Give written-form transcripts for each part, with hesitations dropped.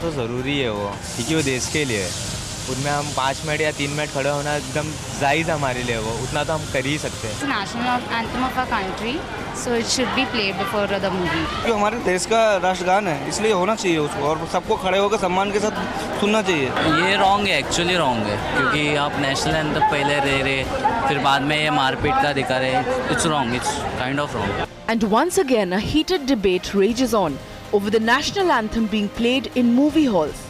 तो ज़रूरी है वो, क्योंकि वो देश के लिए है। उनमें हम 5 मिनट या 3 मिनट खड़े होना एकदम जायज़ हमारे लिए, वो उतना तो हम कर ही सकते हैं। It's the national anthem of our country, so it should be played before the movie. जो हमारे देश का राष्ट्रगान है, इसलिए होना चाहिए उसको, और सबको खड़े होकर सम्मान के साथ सुनना चाहिए। ये रॉन्ग है, एक्चुअली रॉन्ग है, क्योंकि आप नेशनल एंथम पहले ले रहे, फिर बाद में ये मारपीट का दिखा रहे। It's wrong, it's kind of wrong. And once again, a heated debate rages on over the national anthem being played in movie halls.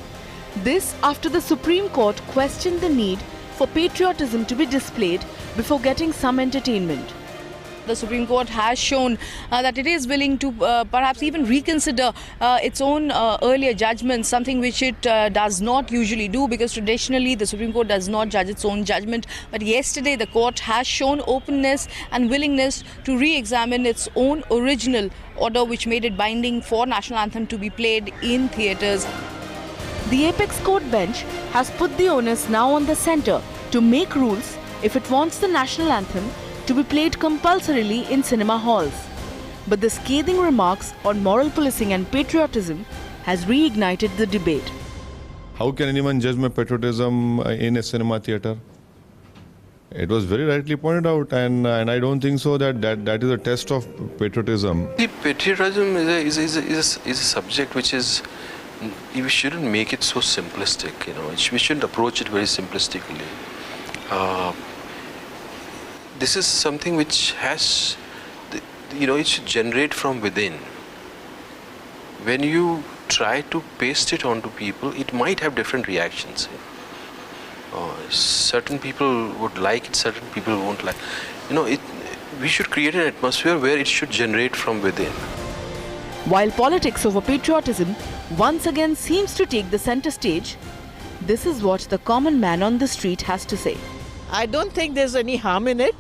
This after the Supreme Court questioned the need for patriotism to be displayed before getting some entertainment. The Supreme Court has shown that it is willing to perhaps even reconsider its own earlier judgments, something which it does not usually do, because traditionally the Supreme Court does not judge its own judgment. But yesterday the court has shown openness and willingness to re-examine its own original order, which made it binding for national anthem to be played in theatres. The Apex Court bench has put the onus now on the centre to make rules if it wants the national anthem to be played compulsorily in cinema halls. But the scathing remarks on moral policing and patriotism has reignited the debate. How can anyone judge my patriotism in a cinema theatre? It was very rightly pointed out, and I don't think so that is a test of patriotism. The patriotism is a subject which is, we shouldn't make it so simplistic, you know. We shouldn't approach it very simplistically. This is something which has, you know, it should generate from within. When you try to paste it onto people, it might have different reactions. Certain people would like it, certain people won't like. You know, we should create an atmosphere where it should generate from within. While politics over patriotism once again seems to take the centre stage, this is what the common man on the street has to say. I don't think there's any harm in it.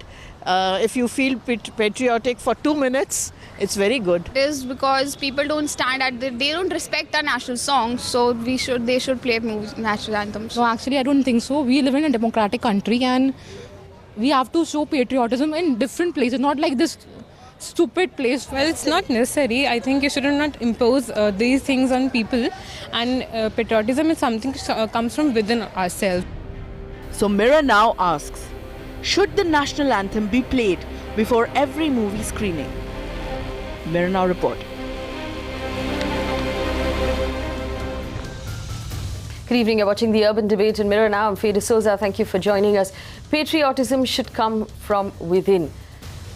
If you feel patriotic for 2 minutes, it's very good. It is because people don't stand at they don't respect our national songs, so they should play national anthems. No, actually I don't think so. We live in a democratic country and we have to show patriotism in different places, not like this stupid place. Well, it's not necessary. I think you should not impose these things on people, and patriotism is something comes from within ourselves. So Mirror now asks, should the national anthem be played before every movie screening? Mirror now report. Good evening, you're watching the Urban Debate in Mirror Now. I'm Faye D'Souza. Thank you for joining us. Patriotism should come from within.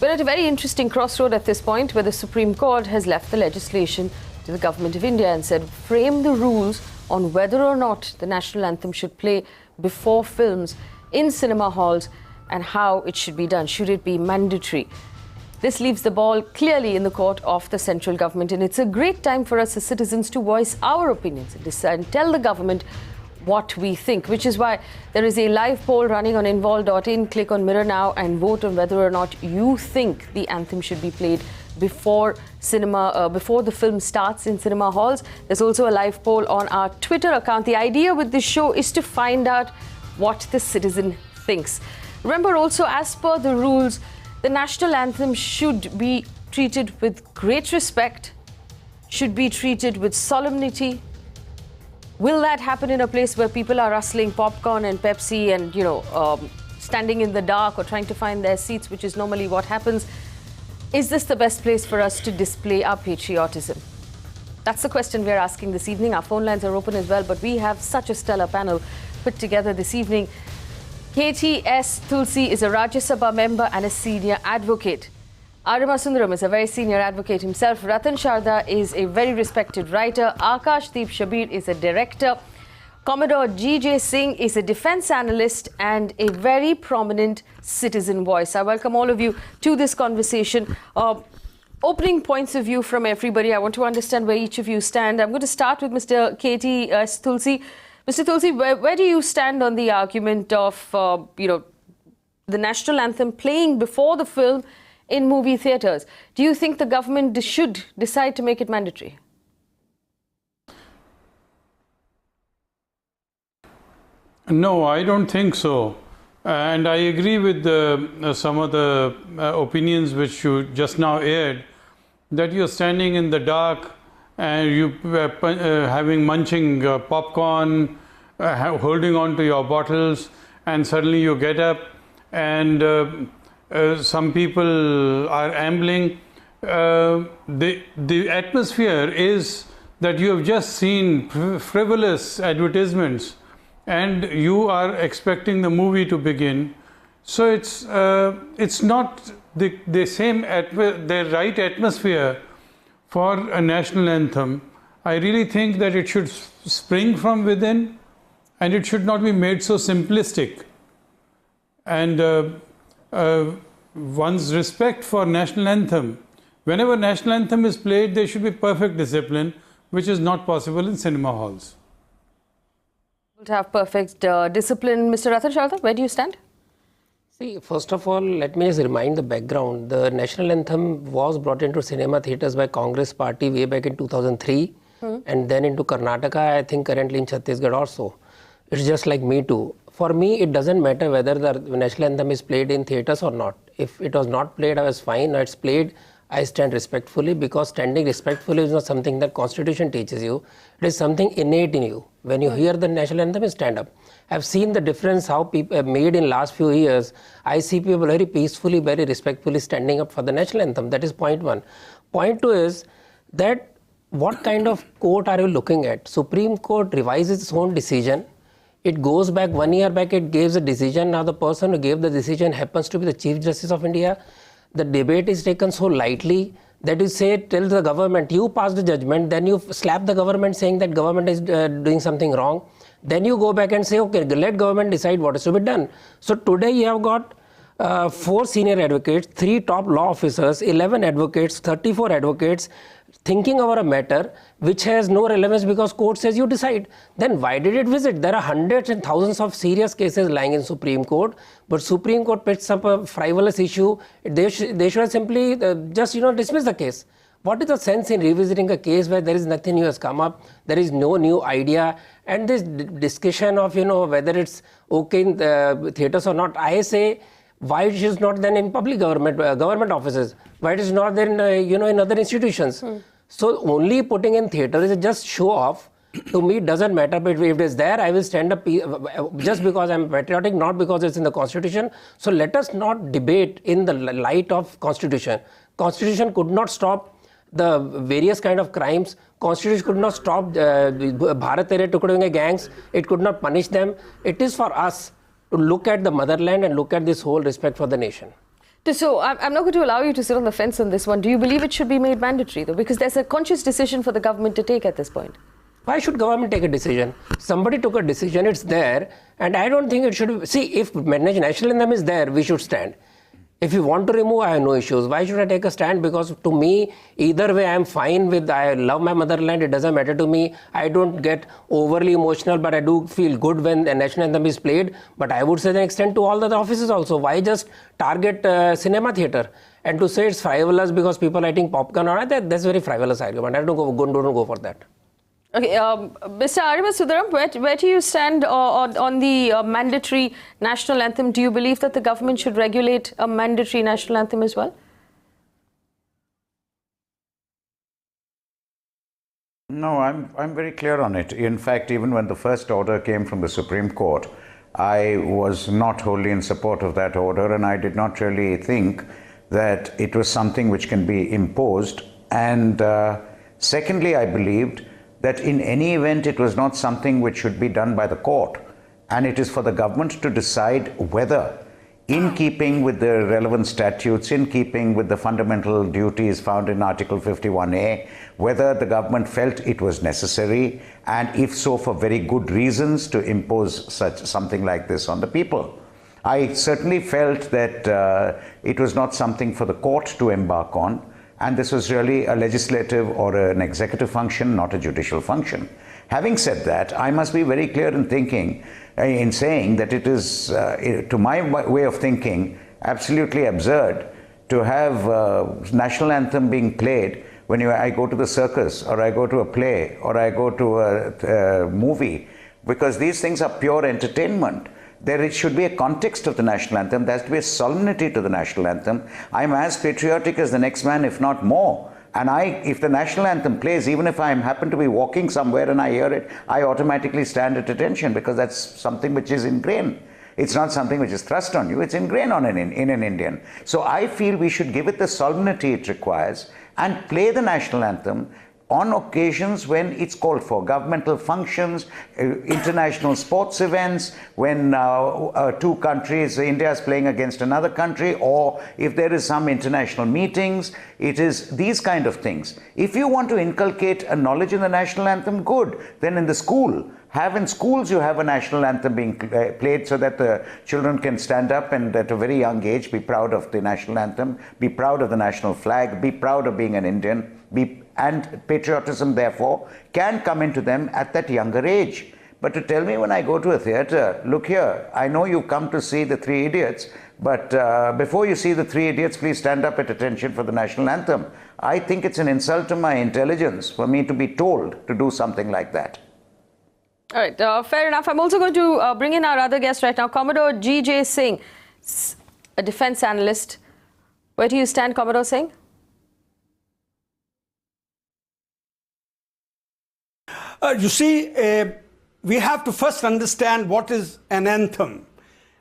We're at a very interesting crossroad at this point, where the Supreme Court has left the legislation to the Government of India and said, frame the rules on whether or not the national anthem should play before films in cinema halls and how it should be done. Should it be mandatory? This leaves the ball clearly in the court of the central government, and it's a great time for us as citizens to voice our opinions and tell the government what we think, which is why there is a live poll running on involve.in. Click on Mirror Now and vote on whether or not you think the anthem should be played before before the film starts in cinema halls. There's also a live poll on our Twitter account. The idea with this show is to find out what the citizen thinks. Remember also, as per the rules, the national anthem should be treated with great respect, should be treated with solemnity. Will that happen in a place where people are rustling popcorn and Pepsi and, standing in the dark or trying to find their seats, which is normally what happens? Is this the best place for us to display our patriotism? That's the question we're asking this evening. Our phone lines are open as well, but we have such a stellar panel put together this evening. KTS Tulsi is a Rajya Sabha member and a senior advocate. Arima Sundaram is a very senior advocate himself. Ratan Sharda is a very respected writer. Akash Deep Shabir is a director. Commodore G.J. Singh is a defense analyst and a very prominent citizen voice. I welcome all of you to this conversation. Opening points of view from everybody. I want to understand where each of you stand. I'm going to start with Mr. KTS Tulsi. Mr. Tulsi, where do you stand on the argument of, the national anthem playing before the film in movie theatres? Do you think the government should decide to make it mandatory? No, I don't think so. And I agree with some of the opinions which you just now aired, that you're standing in the dark and you having munching popcorn, holding on to your bottles, and suddenly you get up and some people are ambling. The atmosphere is that you have just seen frivolous advertisements and you are expecting the movie to begin. So it's not the right atmosphere for a national anthem. I really think that it should spring from within and it should not be made so simplistic. And one's respect for national anthem. Whenever national anthem is played, there should be perfect discipline, which is not possible in cinema halls. To have perfect discipline. Mr. Ratan Sharda, where do you stand? See, first of all, let me just remind the background. The national anthem was brought into cinema theatres by Congress party way back in 2003 and then into Karnataka, I think currently in Chhattisgarh also. It's just like Me Too. For me, it doesn't matter whether the national anthem is played in theatres or not. If it was not played, I was fine. Now it's played, I stand respectfully, because standing respectfully is not something that Constitution teaches you. It is something innate in you. When you hear the national anthem, you stand up. I've seen the difference how people have made in last few years. I see people very peacefully, very respectfully standing up for the national anthem. That is point one. Point two is that what kind of court are you looking at? Supreme Court revises its own decision. It goes back 1 year back, it gives a decision. Now the person who gave the decision happens to be the Chief Justice of India. The debate is taken so lightly that you say, tell the government, you pass the judgment, then you slap the government saying that government is doing something wrong. Then you go back and say, okay, let government decide what is to be done. So today you have got 4 senior advocates, 3 top law officers, 11 advocates, 34 advocates thinking over a matter which has no relevance because court says you decide. Then why did it visit? There are hundreds and thousands of serious cases lying in Supreme Court, but Supreme Court picks up a frivolous issue. They should simply just dismiss the case. What is the sense in revisiting a case where there is nothing new has come up, there is no new idea, and this discussion of whether it's okay in the theatres or not? I say, why it is not then in public government offices? Why it is not then in other institutions? So only putting in theatre is just show off. To me, it doesn't matter. But if it is there, I will stand up just because I'm patriotic, not because it's in the Constitution. So let us not debate in the light of Constitution. Constitution could not stop the various kind of crimes. Constitution could not stop Bharat Tere Tukde gangs. It could not punish them. It is for us to look at the motherland and look at this whole respect for the nation. So I'm not going to allow you to sit on the fence on this one. Do you believe it should be made mandatory though? Because there's a conscious decision for the government to take at this point. Why should government take a decision? Somebody took a decision, it's there, and I don't think it should. See, if national anthem is there, we should stand. If you want to remove, I have no issues. Why should I take a stand? Because to me, either way, I'm fine with, I love my motherland, it doesn't matter to me. I don't get overly emotional, but I do feel good when the national anthem is played. But I would say then extend to all the other offices also. Why just target cinema theatre? And to say it's frivolous because people are eating popcorn, that's a very frivolous argument. I don't go for that. Okay, Mr. Ariman Sudaram, where do you stand on the mandatory national anthem? Do you believe that the government should regulate a mandatory national anthem as well? No, I'm very clear on it. In fact, even when the first order came from the Supreme Court, I was not wholly in support of that order, and I did not really think that it was something which can be imposed. And secondly, I believed that in any event it was not something which should be done by the court, and it is for the government to decide whether, in keeping with the relevant statutes, in keeping with the fundamental duties found in Article 51A, whether the government felt it was necessary, and if so for very good reasons, to impose something like this on the people. I certainly felt that it was not something for the court to embark on, and this was really a legislative or an executive function, not a judicial function. Having said that, I must be very clear in saying that it is, to my way of thinking, absolutely absurd to have national anthem being played when I go to the circus, or I go to a play, or I go to a movie, because these things are pure entertainment. There should be a context of the national anthem. There has to be a solemnity to the national anthem. I'm as patriotic as the next man, if not more, And if the national anthem plays, even if I happen to be walking somewhere and I hear it, I automatically stand at attention because that's something which is ingrained. It's not something which is thrust on you, it's ingrained in an Indian. So I feel we should give it the solemnity it requires and play the national anthem on occasions when it's called for, governmental functions, international sports events, when two countries, India is playing against another country, or if there is some international meetings, it is these kind of things. If you want to inculcate a knowledge in the national anthem, good. Then in the school, in schools you have a national anthem being played so that the children can stand up and at a very young age be proud of the national anthem, be proud of the national flag, be proud of being an Indian, and patriotism therefore can come into them at that younger age. But to tell me when I go to a theatre, look here, I know you come to see the Three Idiots, but before you see the Three Idiots, please stand up at attention for the national anthem. I think it's an insult to my intelligence for me to be told to do something like that. All right, fair enough. I'm also going to bring in our other guest right now, Commodore G.J. Singh, a defense analyst. Where do you stand, Commodore Singh? You see, we have to first understand what is an anthem.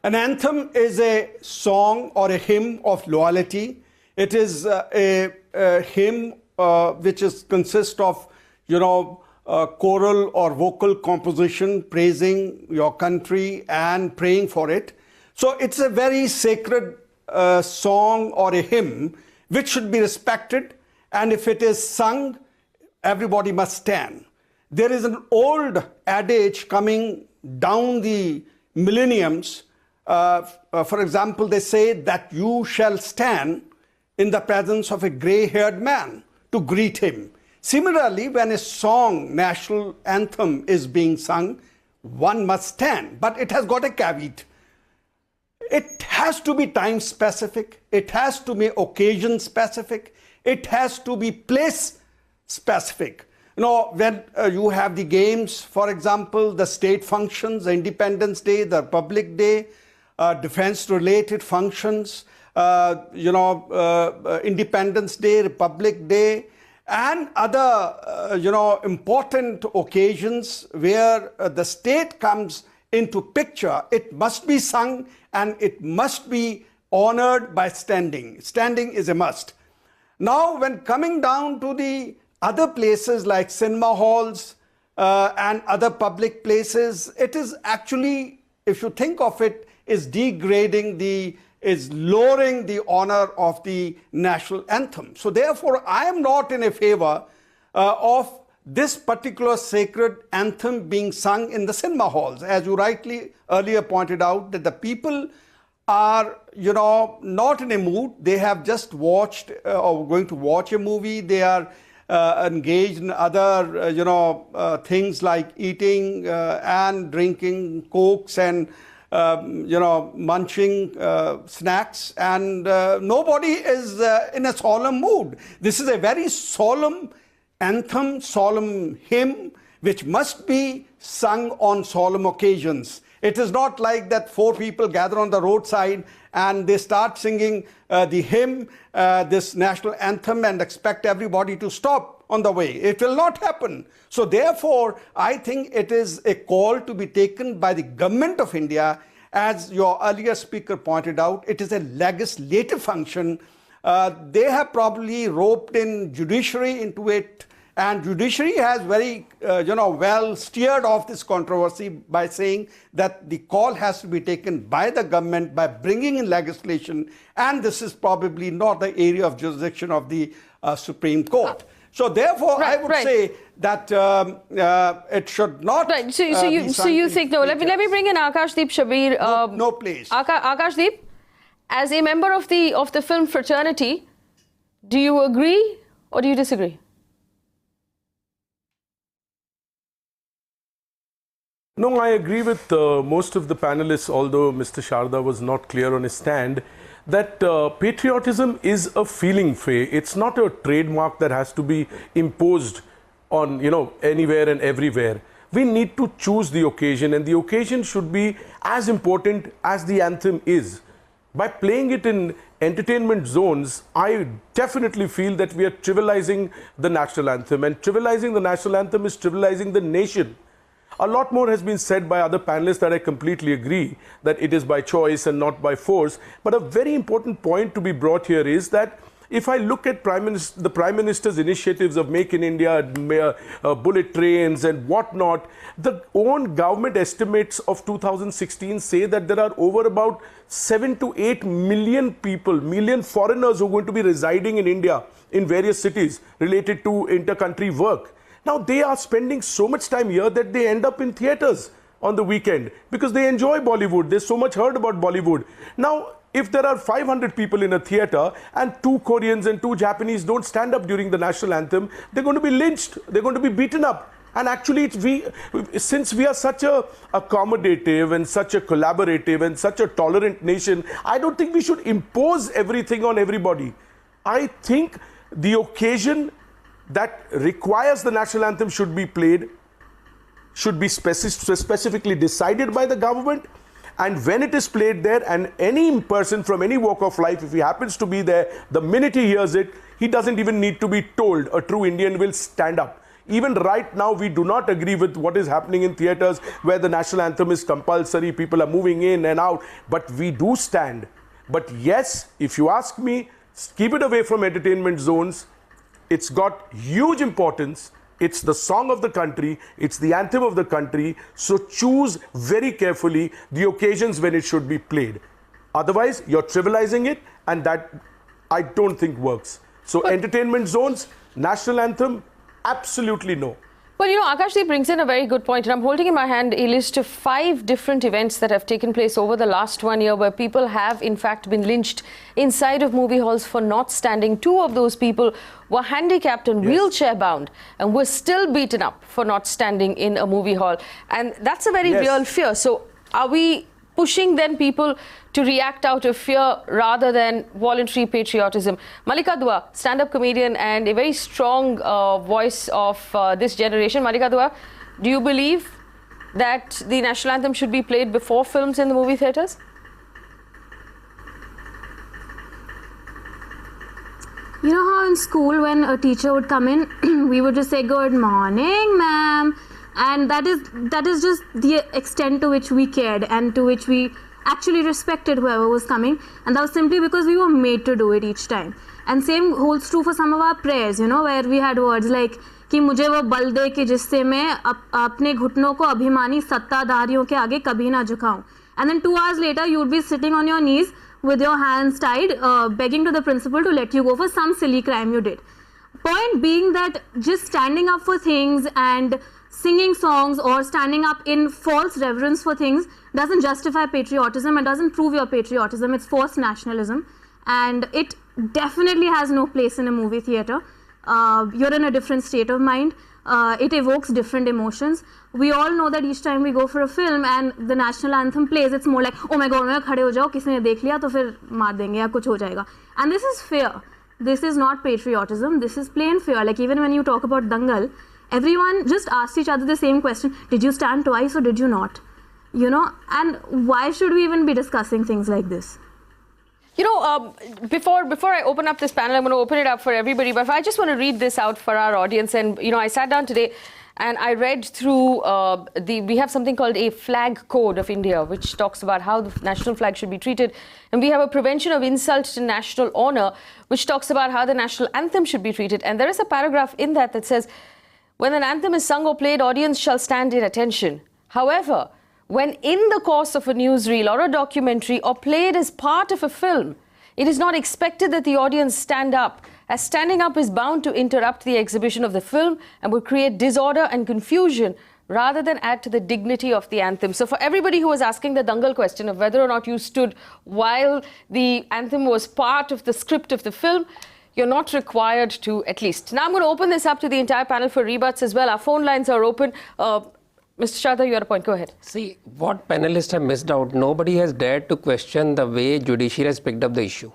An anthem is a song or a hymn of loyalty. It is a hymn which consists of, choral or vocal composition praising your country and praying for it. So it's a very sacred song or a hymn which should be respected, and if it is sung, everybody must stand. There is an old adage coming down the millenniums. For example, they say that you shall stand in the presence of a gray-haired man to greet him. Similarly, when a song, national anthem, is being sung, one must stand, but it has got a caveat. It has to be time specific, it has to be occasion specific, it has to be place specific. When you have the games, for example, the state functions, the Independence Day, the Republic Day, defense-related functions, Independence Day, Republic Day, and other, important occasions where the state comes into picture, it must be sung and it must be honored by standing. Standing is a must. Now, when coming down to the other places like cinema halls and other public places, it is actually, if you think of it, is lowering the honor of the national anthem. So therefore, I am not in a favor of this particular sacred anthem being sung in the cinema halls. As you rightly earlier pointed out, that the people are, not in a mood. They have just watched or going to watch a movie. They are engaged in other, things like eating and drinking cokes and, munching snacks, and nobody is in a solemn mood. This is a very solemn anthem, solemn hymn, which must be sung on solemn occasions. It is not like that four people gather on the roadside and they start singing the hymn, this national anthem, and expect everybody to stop on the way. It will not happen. So therefore, I think it is a call to be taken by the government of India. As your earlier speaker pointed out, it is a legislative function. They have probably roped in judiciary into it, and judiciary has very, well steered off this controversy by saying that the call has to be taken by the government by bringing in legislation, and this is probably not the area of jurisdiction of the Supreme Court. So therefore, I would say that it should not. Right. So you think no? Let me bring in Akashdeep Shabir. No, please. Akashdeep, as a member of the film fraternity, do you agree or do you disagree? No, I agree with most of the panelists, although Mr. Sharda was not clear on his stand, that patriotism is a feeling, Faye. It's not a trademark that has to be imposed on, anywhere and everywhere. We need to choose the occasion, and the occasion should be as important as the anthem is. By playing it in entertainment zones, I definitely feel that we are trivializing the national anthem, and trivializing the national anthem is trivializing the nation. A lot more has been said by other panelists that I completely agree, that it is by choice and not by force. But a very important point to be brought here is that if I look at the Prime Minister's initiatives of Make in India, bullet trains and whatnot, the own government estimates of 2016 say that there are over about 7 to 8 million people, million foreigners who are going to be residing in India in various cities related to inter-country work. Now they are spending so much time here that they end up in theatres on the weekend because they enjoy Bollywood. There's so much heard about Bollywood. Now, if there are 500 people in a theatre and 2 Koreans and 2 Japanese don't stand up during the national anthem, they're going to be lynched, they're going to be beaten up. And actually, since we are such a accommodative and such a collaborative and such a tolerant nation, I don't think we should impose everything on everybody. I think the occasion that requires the national anthem should be played, should be specifically decided by the government. And when it is played there, and any person from any walk of life, if he happens to be there, the minute he hears it, he doesn't even need to be told. A true Indian will stand up. Even right now, we do not agree with what is happening in theatres where the national anthem is compulsory, people are moving in and out, but we do stand. But yes, if you ask me, keep it away from entertainment zones. It's got huge importance. It's the song of the country. It's the anthem of the country. So choose very carefully the occasions when it should be played. Otherwise, you're trivializing it, and that I don't think works. So entertainment zones, national anthem, absolutely no. Well, you know, Akashdeep brings in a very good point, and I'm holding in my hand a list of 5 different events that have taken place over the last 1 year where people have, in fact, been lynched inside of movie halls for not standing. 2 of those people were handicapped and wheelchair bound and were still beaten up for not standing in a movie hall. And that's a very real fear. So are we pushing then people to react out of fear rather than voluntary patriotism? Malika Dua, stand-up comedian and a very strong voice of this generation. Malika Dua, do you believe that the national anthem should be played before films in the movie theatres? You know how in school when a teacher would come in, we would just say, "Good morning, ma'am." And that is just the extent to which we cared and to which we actually respected whoever was coming, and that was simply because we were made to do it each time. And same holds true for some of our prayers, you know, where we had words like कि मुझे वो बल दे कि जिससे मैं अपने घुटनों को अभिमानी सत्ताधारियों के आगे कभी ना झुकाऊं. And then 2 hours later you would be sitting on your knees with your hands tied, begging to the principal to let you go for some silly crime you did. Point being that just standing up for things and singing songs or standing up in false reverence for things doesn't justify patriotism and doesn't prove your patriotism. It's forced nationalism, and it definitely has no place in a movie theatre. You're in a different state of mind. It evokes different emotions. We all know that each time we go for a film and the national anthem plays, it's more like, oh my god, मैं खड़े हो जाओ, किसी ने देख लिया तो फिर मार देंगे या कुछ हो जाएगा. And this is fear. This is not patriotism. This is plain fear. Like even when you talk about Dangal, everyone just asks each other the same question: did you stand twice or did you not? You know, and why should we even be discussing things like this? You know, before I open up this panel, I'm going to open it up for everybody, but I just want to read this out for our audience. And, you know, I sat down today and I read through we have something called a flag code of India, which talks about how the national flag should be treated. And we have a prevention of insult to national honor, which talks about how the national anthem should be treated. And there is a paragraph in that says, when an anthem is sung or played, audience shall stand in attention. However, when in the course of a newsreel or a documentary or played as part of a film, it is not expected that the audience stand up, as standing up is bound to interrupt the exhibition of the film and would create disorder and confusion rather than add to the dignity of the anthem. So for everybody who was asking the Dangal question of whether or not you stood while the anthem was part of the script of the film, you're not required to, at least. Now I'm going to open this up to the entire panel for rebuts as well. Our phone lines are open. Mr. Shraddha, you had a point. Go ahead. See, what panelists have missed out, nobody has dared to question the way judiciary has picked up the issue.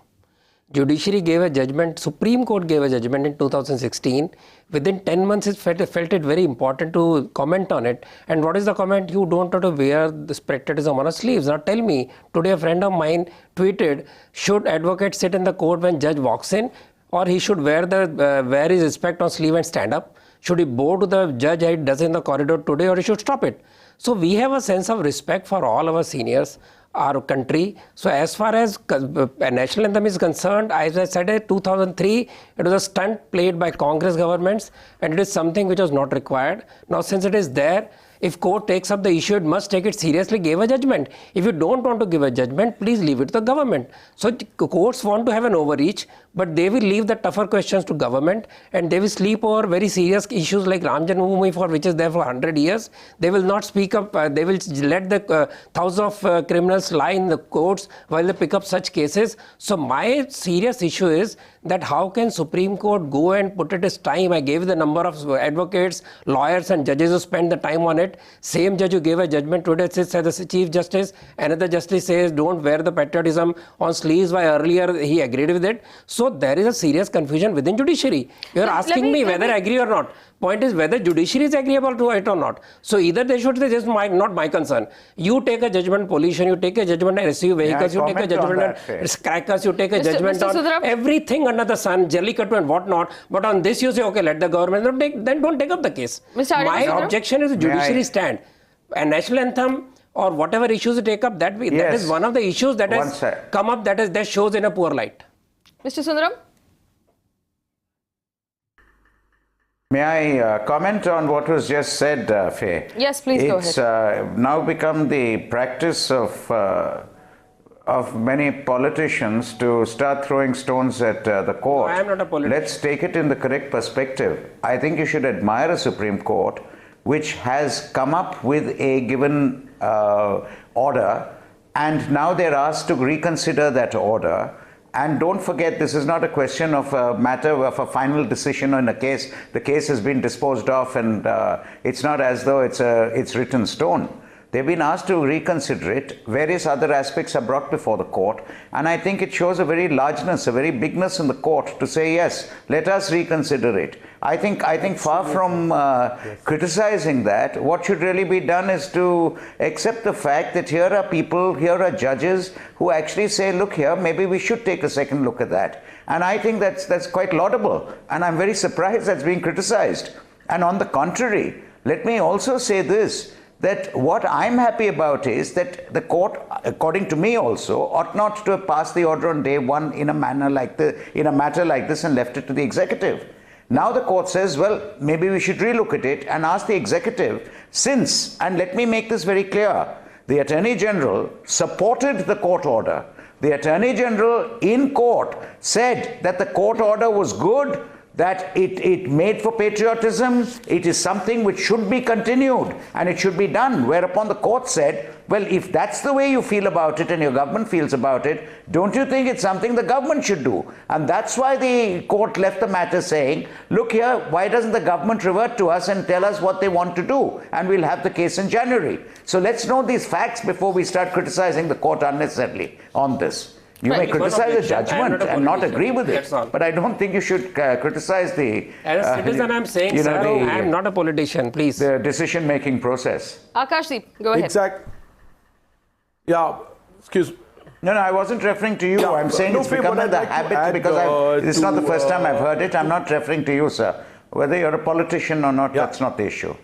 Judiciary gave a judgment, Supreme Court gave a judgment in 2016. Within 10 months, it felt it very important to comment on it. And what is the comment? You don't have to wear this patriotism on our sleeves. Now tell me, today a friend of mine tweeted, should advocate sit in the court when judge walks in, or he should wear his respect on sleeve and stand up? Should he bow to the judge as he does in the corridor today, or he should stop it? So we have a sense of respect for all our seniors, our country. So as far as national anthem is concerned, as I said, in 2003, it was a stunt played by Congress governments, and it is something which was not required. Now since it is there, if court takes up the issue, it must take it seriously, give a judgment. If you don't want to give a judgment, please leave it to the government. So courts want to have an overreach, but they will leave the tougher questions to government, and they will sleep over very serious issues like Ram Janmabhoomi, for which is there for 100 years. They will not speak up. They will let the thousands of criminals lie in the courts while they pick up such cases. So my serious issue is that how can Supreme Court go and put it as time? I gave the number of advocates, lawyers and judges who spend the time on it. Same judge who gave a judgment today says the Chief Justice, another justice says don't wear the patriotism on sleeves, while earlier he agreed with it. So there is a serious confusion within judiciary. You are asking me whether I agree or not. Point is whether judiciary is agreeable to it or not. So either they should say this is not my concern. You take a judgment on pollution, you take a judgment on SUV vehicles, you take a judgment on crackers, you take a judgment on everything under the sun, Jellicattu and whatnot. But on this you say, okay, let the government then don't take up the case. My objection is a judiciary stand. A national anthem or whatever issues you take up, that is one of the issues that has come up that shows in a poor light. Mr. Sundaram? May I comment on what was just said, Faye? Yes, please go ahead. It's now become the practice of many politicians to start throwing stones at the court. I am not a politician. Let's take it in the correct perspective. I think you should admire a Supreme Court which has come up with a given order, and now they're asked to reconsider that order. And don't forget, this is not a question of a matter of a final decision on a case. The case has been disposed of, and it's not as though it's written stone. They've been asked to reconsider it. Various other aspects are brought before the court, and I think it shows a very largeness, a very bigness in the court to say, yes, let us reconsider it. I think far from criticizing that, what should really be done is to accept the fact that here are people, here are judges who actually say, look here, maybe we should take a second look at that. And I think that's quite laudable, and I'm very surprised that's being criticized. And on the contrary, let me also say this, that what I'm happy about is that the court, according to me also, ought not to have passed the order on day one in a matter like this and left it to the executive. Now the court says, well, maybe we should relook at it and ask the executive, since, and let me make this very clear, the Attorney General supported the court order. The Attorney General in court said that the court order was good, that it made for patriotism, it is something which should be continued and it should be done, whereupon the court said, well, if that's the way you feel about it and your government feels about it, don't you think it's something the government should do? And that's why the court left the matter saying, look here, why doesn't the government revert to us and tell us what they want to do? And we'll have the case in January. So let's know these facts before we start criticizing the court unnecessarily on this. You may criticize a judgment and not agree with it, but I don't think you should criticize the... As a citizen, I'm saying, sir, I am not a politician, please. The decision-making process. Akashdeep, go ahead. Exactly. Yeah, excuse me. No, I wasn't referring to you. Yeah, I'm saying it's become the habit because it's not the first time I've heard it. I'm not referring to you, sir. Whether you're a politician or not, that's not the issue.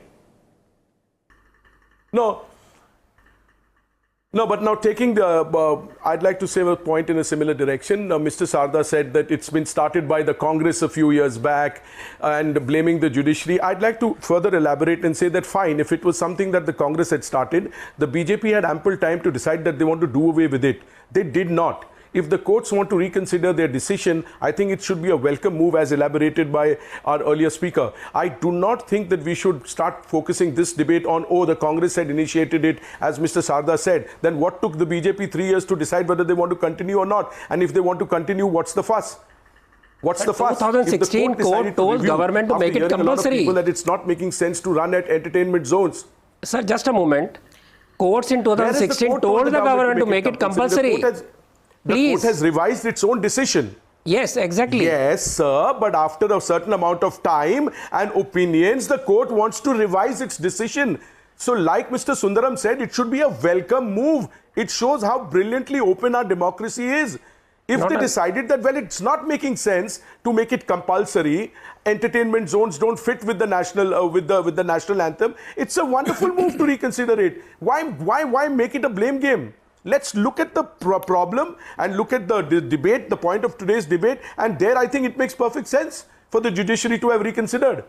No, but now taking the, I'd like to say a point in a similar direction. Mr. Sarda said that it's been started by the Congress a few years back and blaming the judiciary. I'd like to further elaborate and say that fine, if it was something that the Congress had started, the BJP had ample time to decide that they want to do away with it. They did not. If the courts want to reconsider their decision, I think it should be a welcome move as elaborated by our earlier speaker. I do not think that we should start focusing this debate on, oh, the Congress had initiated it, as Mr. Sarda said. Then what took the BJP 3 years to decide whether they want to continue or not? And if they want to continue, what's the fuss? What's the fuss? 2016 court told government to make it compulsory. That it's not making sense to run at entertainment zones. Sir, just a moment. Courts in 2016 told the government to make it compulsory. The court has revised its own decision. Yes, exactly. Yes, sir, but after a certain amount of time and opinions, the court wants to revise its decision. So like Mr. Sundaram said, it should be a welcome move. It shows how brilliantly open our democracy is. If Not they a- decided that, well, it's not making sense to make it compulsory, entertainment zones don't fit with the national with the national anthem, it's a wonderful move to reconsider it. Why make it a blame game? Let's look at the problem and look at the debate, the point of today's debate, and there I think it makes perfect sense for the judiciary to have reconsidered.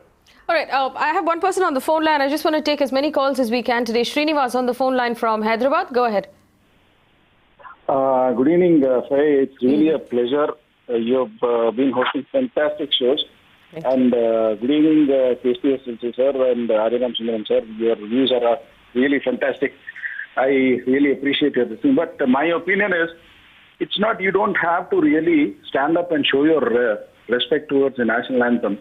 All right, I have one person on the phone line. I just want to take as many calls as we can today. Srinivas on the phone line from Hyderabad. Go ahead. Good evening, Faye. It's really a pleasure. You've been hosting fantastic shows. And good evening, KSPS sir and Adinam Sundaram sir. Your views are really fantastic. I really appreciate your thing. But my opinion is, it's not, you don't have to really stand up and show your respect towards the national anthem.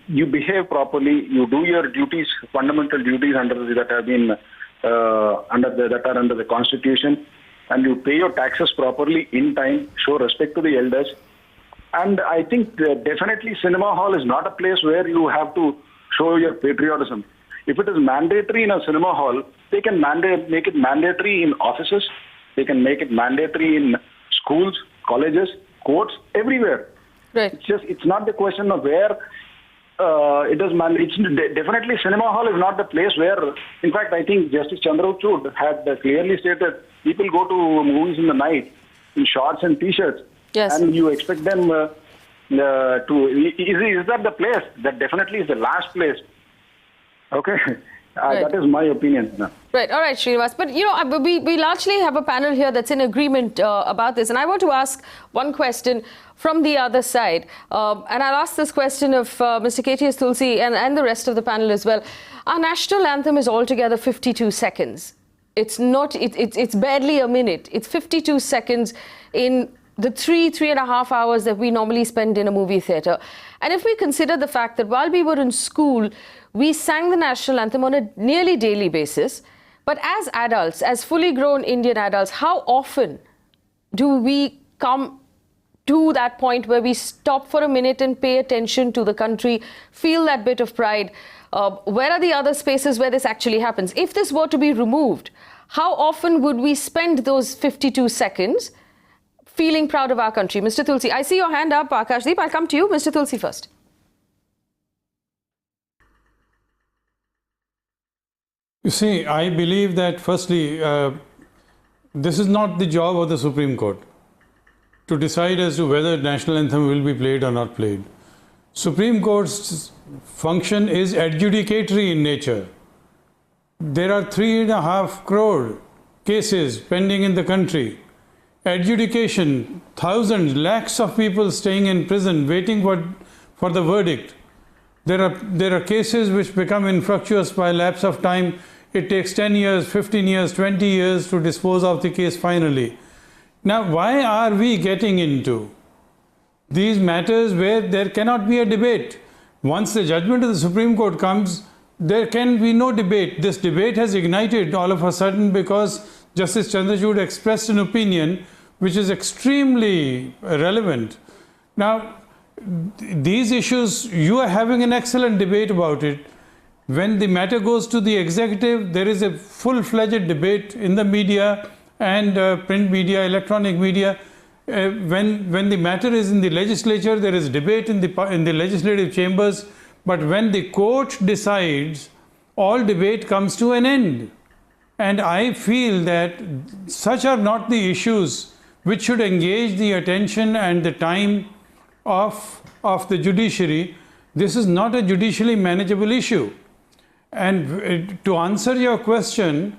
You behave properly, you do your duties, fundamental duties that have been that are under the Constitution, and you pay your taxes properly in time, show respect to the elders. And I think definitely cinema hall is not a place where you have to show your patriotism. If it is mandatory in a cinema hall, they can make it mandatory in offices, they can make it mandatory in schools, colleges, courts, everywhere. Right. It's not the question of where it is mandatory. Definitely cinema hall is not the place where, in fact, I think Justice Chandrachud had clearly stated people go to movies in the night in shorts and t-shirts. Yes. And you expect them is that the place? That definitely is the last place. Okay. Right. That is my opinion. No. Right. All right, Srinivas. But, you know, we largely have a panel here that's in agreement about this. And I want to ask one question from the other side. And I'll ask this question of Mr. KTS Tulsi and the rest of the panel as well. Our national anthem is altogether 52 seconds. It's not, it's barely a minute. It's 52 seconds in the 3.5 hours that we normally spend in a movie theatre. And if we consider the fact that while we were in school, we sang the national anthem on a nearly daily basis, but as adults, as fully grown Indian adults, how often do we come to that point where we stop for a minute and pay attention to the country, feel that bit of pride? Where are the other spaces where this actually happens? If this were to be removed, how often would we spend those 52 seconds feeling proud of our country? Mr. Tulsi, I see your hand up, Akashdeep. I'll come to you. Mr. Tulsi first. You see, I believe that firstly, this is not the job of the Supreme Court to decide as to whether national anthem will be played or not played. Supreme Court's function is adjudicatory in nature. There are 3.5 crore cases pending in the country. Adjudication, thousands, lakhs of people staying in prison waiting for the verdict. There are cases which become infructuous by lapse of time. It takes 10 years, 15 years, 20 years to dispose of the case finally. Now, why are we getting into these matters where there cannot be a debate? Once the judgment of the Supreme Court comes, there can be no debate. This debate has ignited all of a sudden because Justice Chandrachud expressed an opinion which is extremely relevant. Now, these issues, you are having an excellent debate about it. When the matter goes to the executive, there is a full-fledged debate in the media and print media, electronic media. When the matter is in the legislature, there is debate in the legislative chambers. But when the court decides, all debate comes to an end. And I feel that such are not the issues which should engage the attention and the time of the judiciary. This is not a judicially manageable issue. And to answer your question,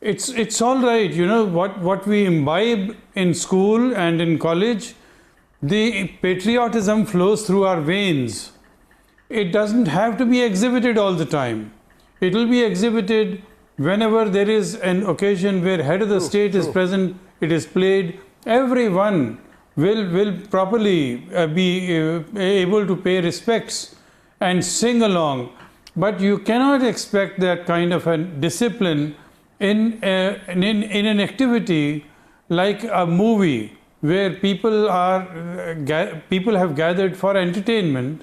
it's all right, you know, what we imbibe in school and in college, the patriotism flows through our veins. It doesn't have to be exhibited all the time. It will be exhibited whenever there is an occasion where head of the state is present, it is played. Everyone will properly be able to pay respects and sing along. But you cannot expect that kind of a discipline in an activity like a movie. where people have gathered for entertainment,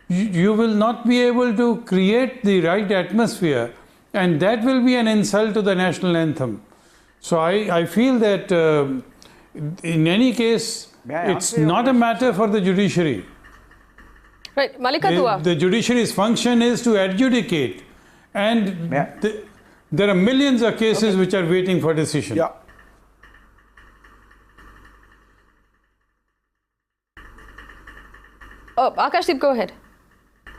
you will not be able to create the right atmosphere, and that will be an insult to the national anthem. So I feel that in any case, it's not a matter for the judiciary. Right, Malika Dua. The judiciary's function is to adjudicate, and there are millions of cases which are waiting for decision. Yeah. Oh, Akashdeep, go ahead.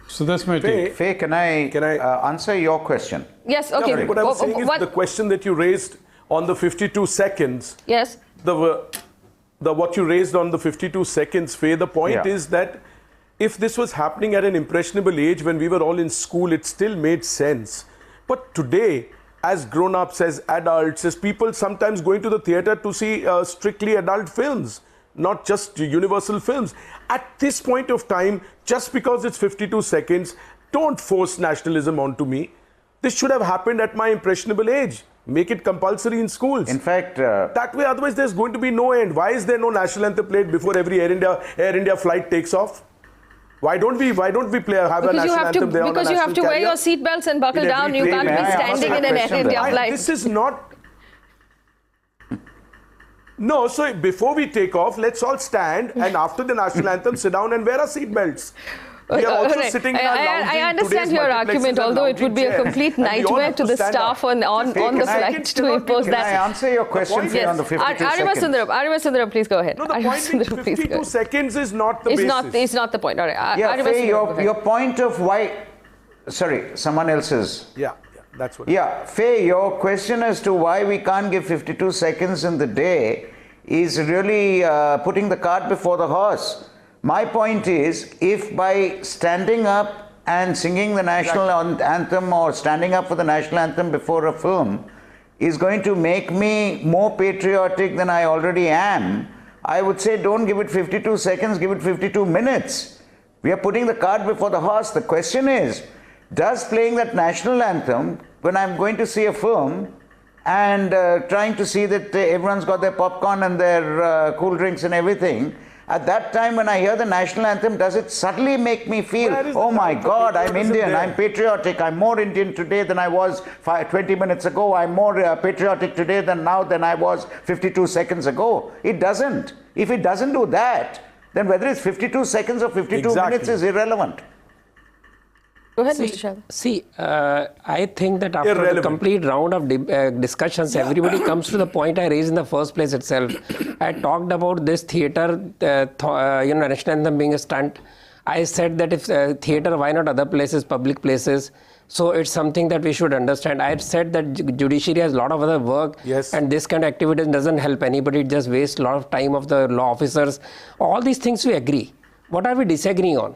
So that's my take. Faye, can I answer your question? Yes, okay. Yeah, what I was saying is the question that you raised on the 52 seconds. Yes. What you raised on the 52 seconds, Faye, the point is that if this was happening at an impressionable age when we were all in school, it still made sense. But today, as grown-ups, as adults, as people sometimes going to the theatre to see strictly adult films, not just universal films. At this point of time, just because it's 52 seconds, don't force nationalism onto me. This should have happened at my impressionable age. Make it compulsory in schools. In fact, that way, otherwise there's going to be no end. Why is there no national anthem played before every Air India flight takes off? Why don't we have a national anthem there? Because you have to wear your seatbelts and buckle down. You can't be standing in an Air India flight. This is not. No, so before we take off, let's all stand and after the national anthem, sit down and wear our seatbelts. We are also sitting in our lounge. I understand your argument, although it would be a complete nightmare to the staff on the flight to impose that. Can I answer your question on the 52 seconds? Arima Sundaram, please go ahead. No, the point is 52 seconds is not the basis. It's not the point. All right. Yeah, Faye, your point of why... Sorry, someone else's... Yeah, that's what... Yeah, Faye, your question as to why we can't give 52 seconds in the day is really putting the cart before the horse. My point is, if by standing up and singing the national anthem or standing up for the national anthem before a film is going to make me more patriotic than I already am, I would say don't give it 52 seconds, give it 52 minutes. We are putting the cart before the horse. The question is, does playing that national anthem when I'm going to see a film and trying to see that everyone's got their popcorn and their cool drinks and everything, at that time when I hear the national anthem, does it suddenly make me feel, oh my God, I'm Indian, I'm patriotic, I'm more Indian today than I was 20 minutes ago, I'm more patriotic today than I was 52 seconds ago? It doesn't. If it doesn't do that, then whether it's 52 seconds or 52 minutes is irrelevant. Go ahead, Mr. Shah. See, I think that after the complete round of discussions, everybody comes to the point I raised in the first place itself. I talked about this theatre, national anthem being a stunt. I said that if theatre, why not other places, public places? So it's something that we should understand. I had said that judiciary has a lot of other work, and this kind of activity doesn't help anybody. It just wastes a lot of time of the law officers. All these things we agree. What are we disagreeing on?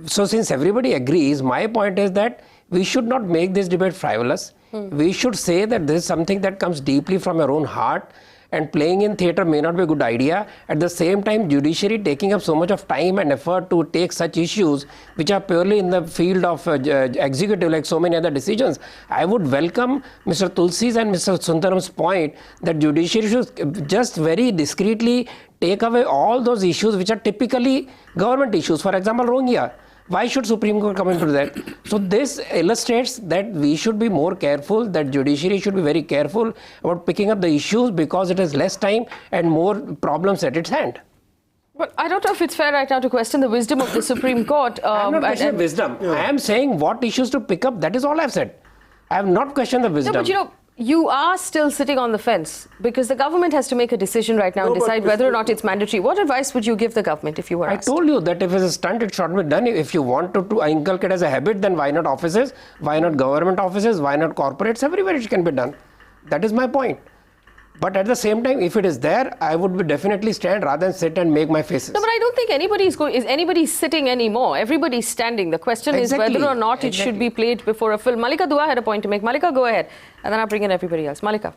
So since everybody agrees, my point is that we should not make this debate frivolous. We should say that this is something that comes deeply from your own heart, and playing in theatre may not be a good idea. At the same time, judiciary taking up so much of time and effort to take such issues which are purely in the field of executive, like so many other decisions. I would welcome Mr. Tulsi's and Mr. Sundaram's point that judiciary should just very discreetly take away all those issues which are typically government issues. For example, Rohingya. Why should Supreme Court come into that? So this illustrates that we should be more careful, that judiciary should be very careful about picking up the issues because it has less time and more problems at its hand. But I don't know if it's fair right now to question the wisdom of the Supreme Court. I am not questioning wisdom. I am saying what issues to pick up. That is all I have said. I have not questioned the wisdom. No, but you are still sitting on the fence because the government has to make a decision right now and decide whether or not it's mandatory. What advice would you give the government if you were asked? I told you that if it's a stunt, it should be done. If you want to inculcate as a habit, then why not offices? Why not government offices? Why not corporates? Everywhere it can be done. That is my point. But at the same time, if it is there, I would definitely stand rather than sit and make my faces. No, but I don't think anybody sitting anymore. Everybody's standing. The question is whether or not it should be played before a film. Malika Dua had a point to make. Malika, go ahead. And then I'll bring in everybody else. Malika.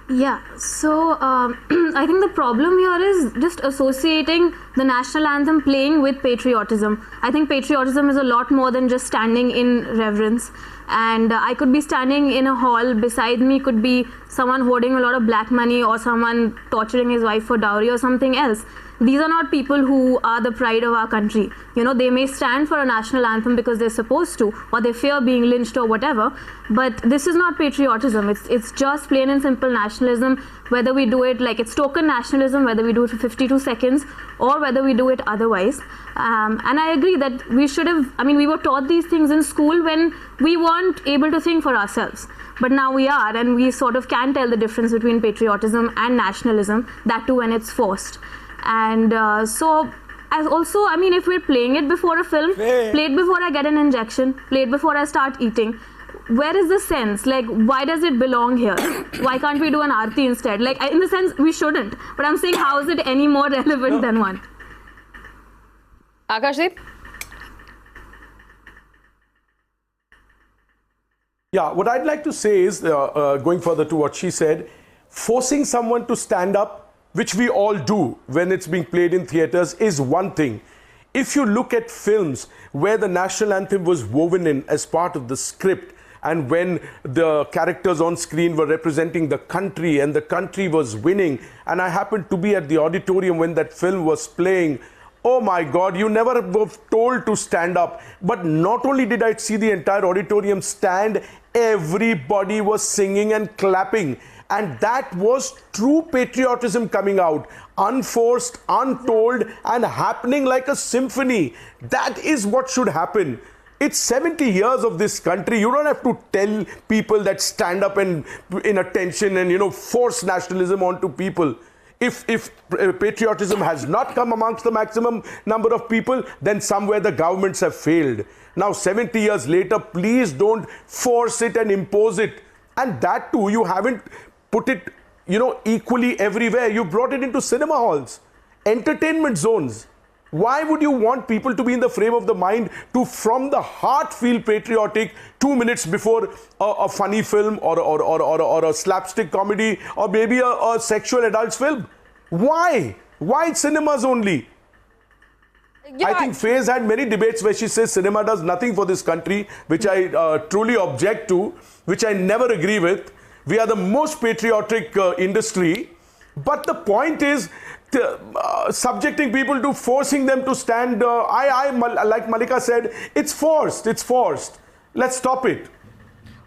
Yeah, so I think the problem here is just associating the national anthem playing with patriotism. I think patriotism is a lot more than just standing in reverence. And I could be standing in a hall, beside me could be someone hoarding a lot of black money or someone torturing his wife for dowry or something else. These are not people who are the pride of our country. You know, they may stand for a national anthem because they're supposed to, or they fear being lynched or whatever, but this is not patriotism. It's just plain and simple nationalism, whether we do it like it's token nationalism, whether we do it for 52 seconds or whether we do it otherwise. And I agree that we should have, I mean, we were taught these things in school when we weren't able to think for ourselves. But now we are, and we sort of can tell the difference between patriotism and nationalism, that too when it's forced. And so, as also, I mean, if we're playing it before a film, play it before I get an injection, play it before I start eating, where is the sense? Like, why does it belong here? Why can't we do an aarti instead? Like, in the sense, we shouldn't. But I'm saying, how is it any more relevant than one? Akashdeep? Yeah, what I'd like to say is, going further to what she said, forcing someone to stand up, which we all do when it's being played in theatres, is one thing. If you look at films where the national anthem was woven in as part of the script, and when the characters on screen were representing the country and the country was winning, and I happened to be at the auditorium when that film was playing, oh my God, you never were told to stand up. But not only did I see the entire auditorium stand, everybody was singing and clapping. And that was true patriotism coming out, unforced, untold, and happening like a symphony. That is what should happen. It's 70 years of this country. You don't have to tell people that stand up and in attention and, you know, force nationalism onto people. If patriotism has not come amongst the maximum number of people, then somewhere the governments have failed. Now, 70 years later, please don't force it and impose it. And that too, you haven't put it, you know, equally everywhere. You brought it into cinema halls, entertainment zones. Why would you want people to be in the frame of the mind to, from the heart, feel patriotic 2 minutes before a funny film or a slapstick comedy or maybe a sexual adults film? Why? Why cinemas only? I think Faye's had many debates where she says cinema does nothing for this country, which I truly object to, which I never agree with. We are the most patriotic industry, but the point is subjecting people to forcing them to stand. Like Malika said, it's forced. It's forced. Let's stop it.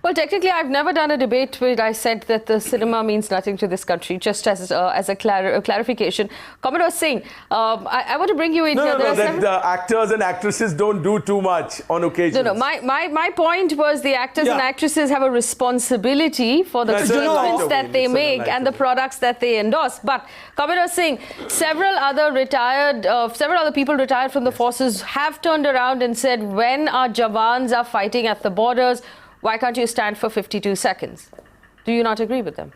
Well, technically, I've never done a debate where I said that the cinema means nothing to this country, just as a clarification. Commodore Singh, I want to bring you in here. No, that the actors and actresses don't do too much on occasions. No, my point was the actors and actresses have a responsibility for the statements that they make and the products that they endorse. But Commodore Singh, several other people retired from the forces have turned around and said, when our Jawans are fighting at the borders, why can't you stand for 52 seconds? Do you not agree with them?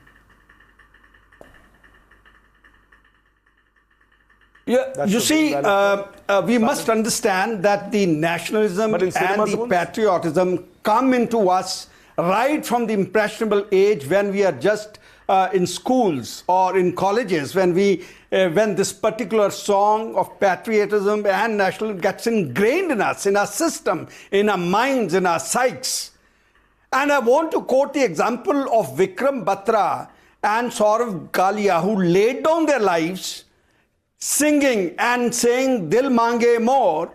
Yeah, you see, we must understand that the nationalism and the patriotism come into us right from the impressionable age when we are just in schools or in colleges, when this particular song of patriotism and nationalism gets ingrained in us, in our system, in our minds, in our psyches. And I want to quote the example of Vikram Batra and Saurav Kalia, who laid down their lives singing and saying Dil Mange More.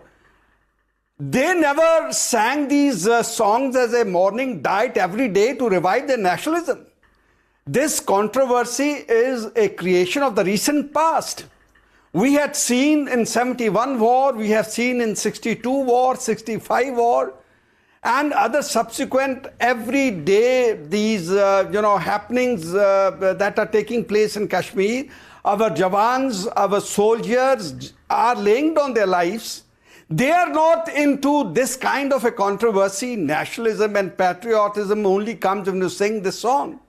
They never sang these songs as a morning diet every day to revive their nationalism. This controversy is a creation of the recent past. We had seen in 71 war, we have seen in 62 war, 65 war, and other subsequent every day these happenings that are taking place in Kashmir. Our Jawans, our soldiers are laying down their lives. They are not into this kind of a controversy. Nationalism and patriotism only comes when you sing this song.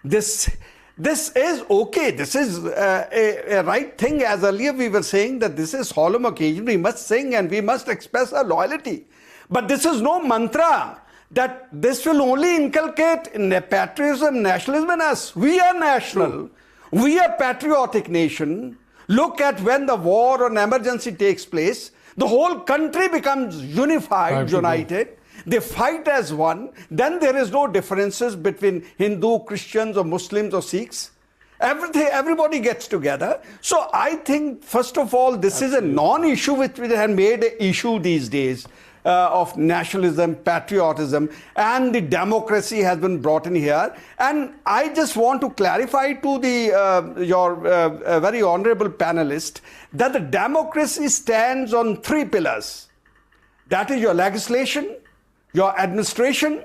This is okay. This is a right thing. As earlier we were saying that this is solemn occasion. We must sing and we must express our loyalty. But this is no mantra that this will only inculcate patriotism, nationalism in us. We are national. We are patriotic nation. Look at when the war or an emergency takes place, the whole country becomes unified, united. They fight as one. Then there is no differences between Hindu, Christians or Muslims or Sikhs. Everybody gets together. So I think, first of all, this is a non-issue which we have made an issue these days. Of nationalism, patriotism, and the democracy has been brought in here. And I just want to clarify to your very honorable panelist that the democracy stands on three pillars. That is your legislation, your administration,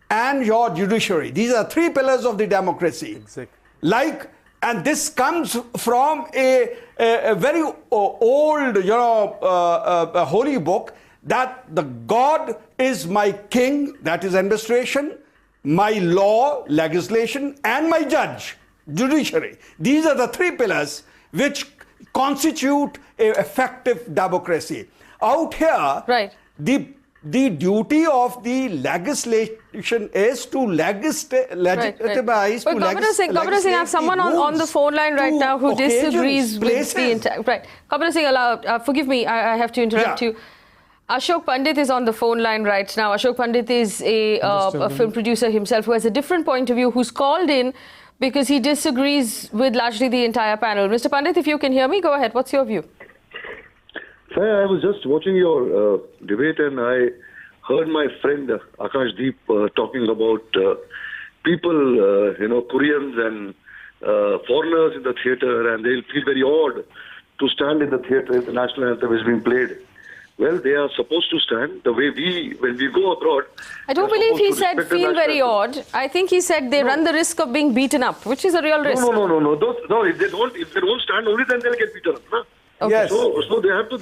and your judiciary. These are three pillars of the democracy. Exactly. And this comes from a very old, holy book, that the God is my king, that is administration, my law, legislation, and my judge, judiciary. These are the three pillars which constitute an effective democracy. Out here, the duty of the legislation is to legitimize. But Governor Singh, I have someone on the phone line right now who disagrees with the entire. Right, Governor Singh, forgive me, I have to interrupt you. Ashok Pandit is on the phone line right now. Ashok Pandit is a film producer himself who has a different point of view, who's called in because he disagrees with largely the entire panel. Mr. Pandit, if you can hear me, go ahead. What's your view? Faye, I was just watching your debate and I heard my friend Akash Deep talking about people, Koreans and foreigners in the theatre, and they'll feel very odd to stand in the theatre if the national anthem is being played. Well, they are supposed to stand the way when we go abroad. I don't believe he said feel very odd. I think he said they run the risk of being beaten up, which is a real risk. No. If they don't stand, only then they'll get beaten up. Huh? Okay. Yes. So they have to.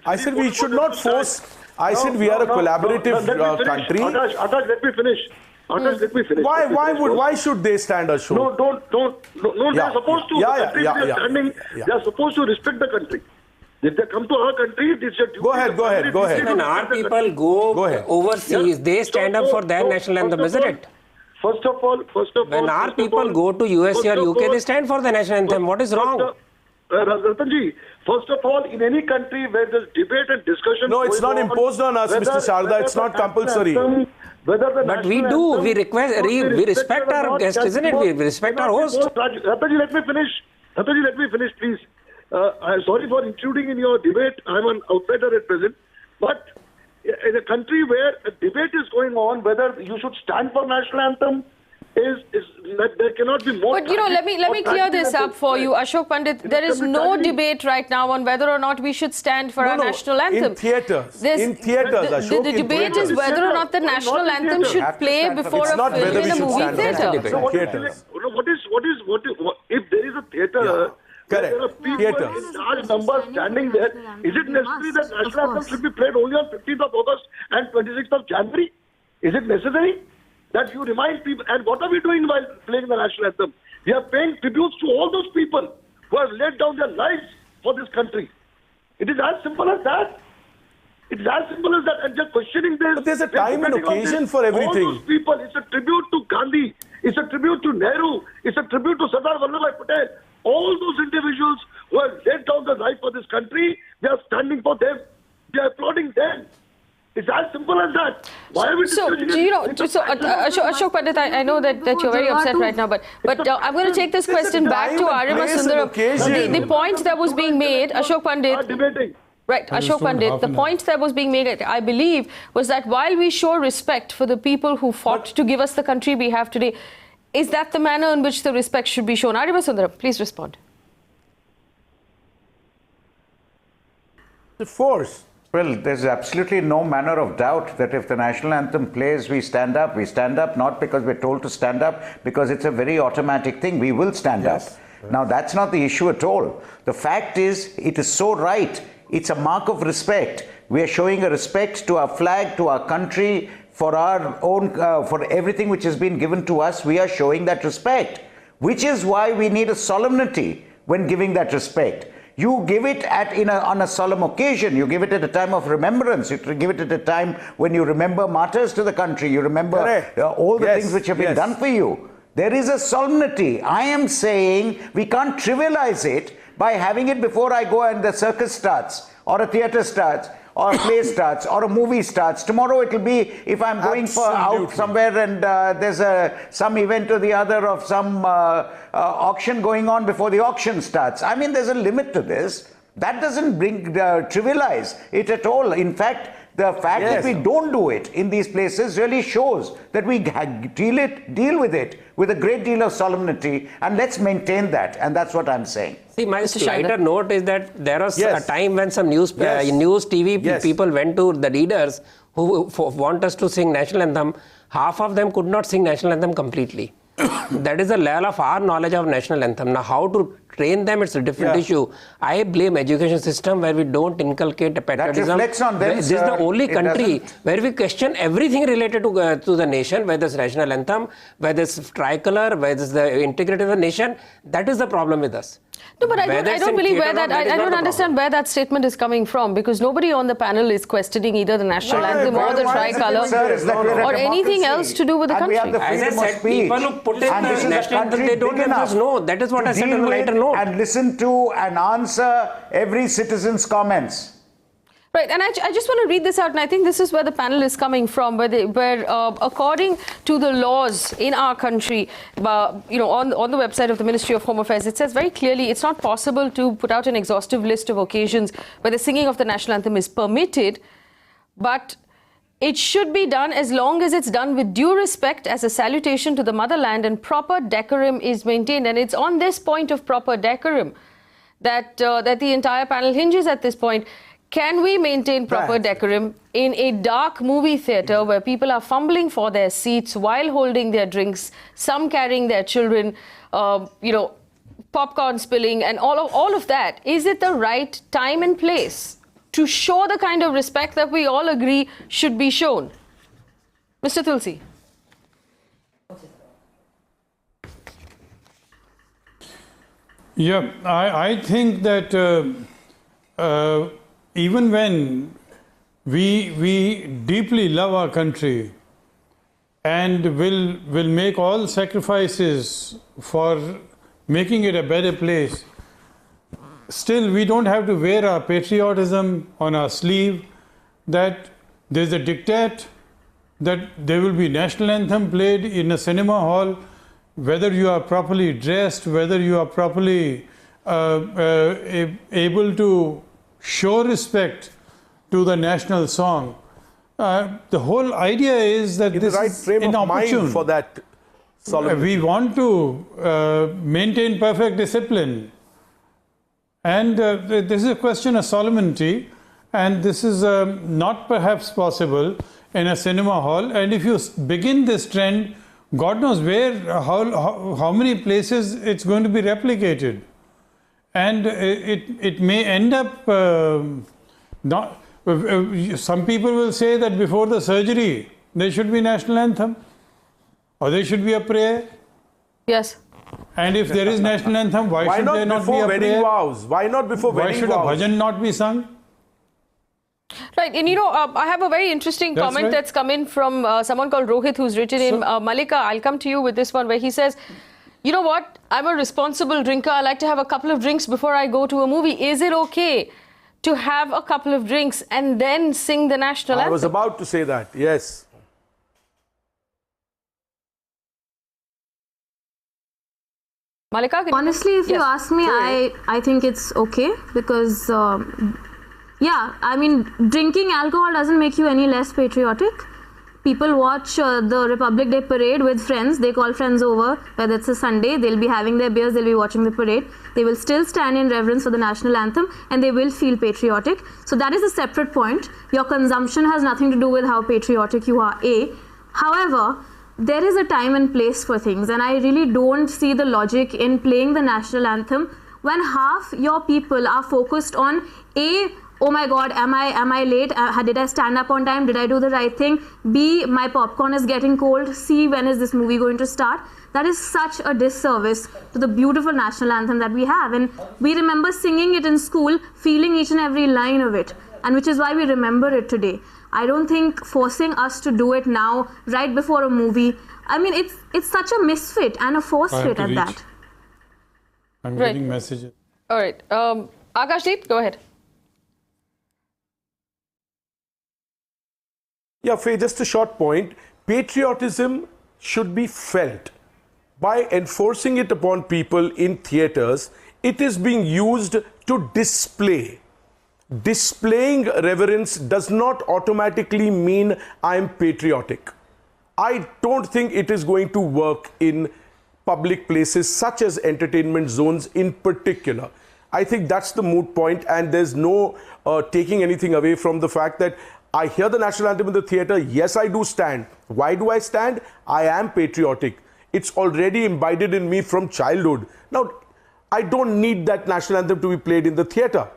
I said we should not force. I said we are a collaborative country. Akash, let me finish. Akash, let me finish. Why should they stand, Ashok? No. They are supposed to. They are supposed to respect the country. If they come to our country, it is a duty. Go ahead. When our people go overseas, they stand up for their national anthem, isn't it? First of all, when our people go to USA or UK, they stand for the national anthem. What is wrong? Ratanji, first of all, in any country where there's debate and discussion. No, it's not imposed on us, Mr. Sharda. It's not compulsory. But we do. We respect our guests, isn't it? We respect our host. Ratanji, let me finish, please. I'm sorry for intruding in your debate. I'm an outsider at present. But in a country where a debate is going on, whether you should stand for national anthem, there cannot be more. But let me clear this up for you, Ashok Pandit. There is no debate right now on whether or not we should stand for our national anthem. In theaters, Ashok. The debate is whether or not the national anthem should play before a film in a movie theatre. So if there is a theatre? Correct. There are people in large numbers standing there. Is it necessary that national anthem should be played only on 15th of August and 26th of January? Is it necessary that you remind people? And what are we doing while playing the national anthem? We are paying tributes to all those people who have laid down their lives for this country. It is as simple as that. It's as simple as that. And just questioning this. But there's a time and occasion for everything. All those people, it's a tribute to Gandhi. It's a tribute to Nehru. It's a tribute to Sardar Vallabhbhai Patel. All those individuals who have laid down their life for this country, we are standing for them. We are applauding them. It's as simple as that. Why are we Ashok Pandit, I know that you're very upset right now, but I'm going to take this question back to Arima Sundaram. The point that was being made, Ashok Pandit. Right, Ashok Pandit, the point that was being made, I believe, was that while we show respect for the people who fought to give us the country we have today, is that the manner in which the respect should be shown? Arima Sundaram, please respond. The force. Well, there's absolutely no manner of doubt that if the national anthem plays, we stand up. We stand up not because we're told to stand up, because it's a very automatic thing. We will stand up. Now, that's not the issue at all. The fact is, it is so right. It's a mark of respect. We are showing a respect to our flag, to our country, for our own, for everything which has been given to us. We are showing that respect, which is why we need a solemnity when giving that respect. You give it on a solemn occasion. You give it at a time of remembrance. You give it at a time when you remember martyrs to the country. You remember all the things which have been done for you. There is a solemnity. I am saying we can't trivialize it by having it before I go and the circus starts, or a theatre starts, or a play starts, or a movie starts. Tomorrow it will be, if I'm going out somewhere and there's some event or the other of some auction going on before the auction starts. I mean, there's a limit to this. That doesn't trivialize it at all. In fact, the fact that we don't do it in these places really shows that we deal with it with a great deal of solemnity, and let's maintain that. And that's what I'm saying. See, my slighter note is that there was a time when some news TV people went to the leaders who want us to sing national anthem. Half of them could not sing national anthem completely. That is the level of our knowledge of national anthem. Now, how to train them, it's a different issue. I blame education system where we don't inculcate patriotism. That reflects on them, This is the only country where we question everything related to the nation, whether it's national anthem, whether it's tricolor, whether it's the integrity of the nation. That is the problem with us. No, but I don't believe where that, I don't understand where that statement is coming from, because nobody on the panel is questioning either the national anthem or the tricolor or anything else to do with the country. As I said, people who put in the national anthem, they don't just know. That is what I said in the lighter note. And listen to and answer every citizen's comments. Right, and I just want to read this out, and I think this is where the panel is coming from, where according to the laws in our country, on the website of the Ministry of Home Affairs, it says very clearly it's not possible to put out an exhaustive list of occasions where the singing of the national anthem is permitted, but it should be done as long as it's done with due respect as a salutation to the motherland and proper decorum is maintained. And it's on this point of proper decorum that the entire panel hinges at this point. Can we maintain proper decorum in a dark movie theatre where people are fumbling for their seats while holding their drinks, some carrying their children, popcorn spilling and all of that? Is it the right time and place to show the kind of respect that we all agree should be shown? Mr. Tulsi. Yeah, I think that even when we deeply love our country and will make all sacrifices for making it a better place, still we don't have to wear our patriotism on our sleeve, that there's a diktat that there will be national anthem played in a cinema hall, whether you are properly dressed, whether you are properly able to show respect to the national song. The whole idea is that this is inopportune for that solemnity. We want to maintain perfect discipline, and this is a question of solemnity, and this is not perhaps possible in a cinema hall. And if you begin this trend, God knows where, how many places it's going to be replicated. And it may end up some people will say that before the surgery there should be national anthem or there should be a prayer. Yes. And if there is national anthem, why should there not be a prayer? Vows? Why not before wedding vows? Why should a bhajan not be sung? Right, and I have a very interesting comment that's come in from someone called Rohit, who's written in Malika. I'll come to you with this one, where he says, you know what, I'm a responsible drinker. I like to have a couple of drinks before I go to a movie. Is it okay to have a couple of drinks and then sing the national anthem? I was about to say that, yes. Malika? Honestly, if you ask me, I think it's okay, because I mean, drinking alcohol doesn't make you any less patriotic. People watch the Republic Day parade with friends. They call friends over, whether it's a Sunday, they'll be having their beers, they'll be watching the parade. They will still stand in reverence for the national anthem, and they will feel patriotic. So that is a separate point. Your consumption has nothing to do with how patriotic you are, A. However, there is a time and place for things, and I really don't see the logic in playing the national anthem when half your people are focused on A, oh my God, am I late? Did I stand up on time? Did I do the right thing? B, my popcorn is getting cold. C, when is this movie going to start? That is such a disservice to the beautiful national anthem that we have. And we remember singing it in school, feeling each and every line of it. And which is why we remember it today. I don't think forcing us to do it now, right before a movie, I mean, it's such a misfit and a force fit at that. I'm getting messages. All right. Akashdeep, go ahead. Yeah, Faye, just a short point. Patriotism should be felt. By enforcing it upon people in theatres, it is being used to display. Displaying reverence does not automatically mean I am patriotic. I don't think it is going to work in public places such as entertainment zones in particular. I think that's the moot point, and there's no taking anything away from the fact that I hear the national anthem in the theatre. Yes, I do stand. Why do I stand? I am patriotic. It's already imbibed in me from childhood. Now, I don't need that national anthem to be played in the theatre.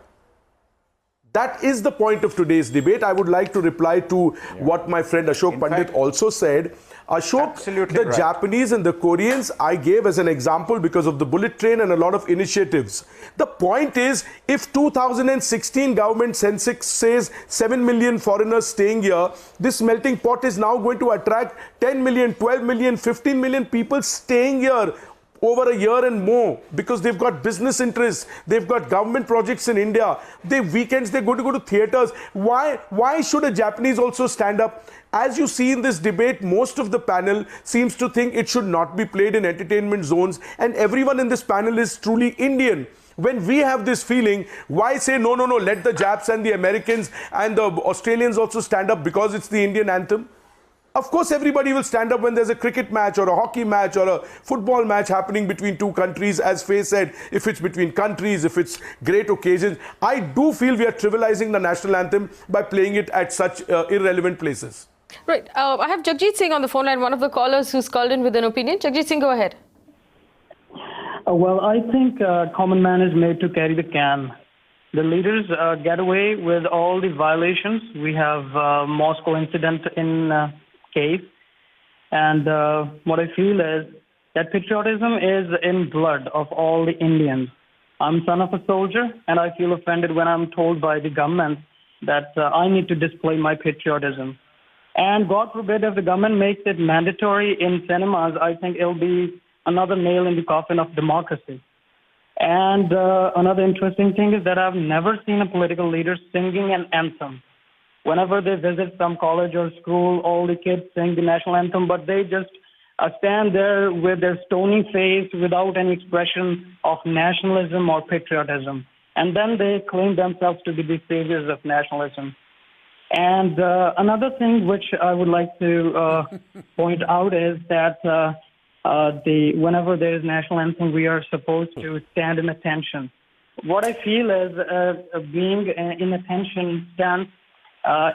That is the point of today's debate. I would like to reply to what my friend Ashok Pandit also said. Ashok, the right. Japanese and the Koreans I gave as an example because of the bullet train and a lot of initiatives. The point is, if 2016 government census says 7 million foreigners staying here, this melting pot is now going to attract 10 million, 12 million, 15 million people staying here over a year and more, because they've got business interests, they've got government projects in India, weekends they're going to go to theatres. Why should a Japanese also stand up? As you see in this debate, most of the panel seems to think it should not be played in entertainment zones, and everyone in this panel is truly Indian. When we have this feeling, why say no, let the Japs and the Americans and the Australians also stand up because it's the Indian anthem? Of course, everybody will stand up when there's a cricket match or a hockey match or a football match happening between two countries, as Faye said, if it's between countries, if it's great occasions. I do feel we are trivializing the national anthem by playing it at such irrelevant places. Right. I have Jagjit Singh on the phone line, one of the callers who's called in with an opinion. Jagjit Singh, go ahead. Well, I think common man is made to carry the can. The leaders get away with all the violations. We have Moscow incident in case, and what I feel is that patriotism is in blood of all the Indians. I'm son of a soldier, and I feel offended when I'm told by the government that I need to display my patriotism. And God forbid if the government makes it mandatory in cinemas, I think it'll be another nail in the coffin of democracy. And another interesting thing is that I've never seen a political leader singing an anthem. Whenever they visit some college or school, all the kids sing the national anthem, but they just stand there with their stony face without any expression of nationalism or patriotism. And then they claim themselves to be the saviors of nationalism. And another thing which I would like to point out is that whenever there is national anthem, we are supposed to stand in attention. What I feel is being in attention stance,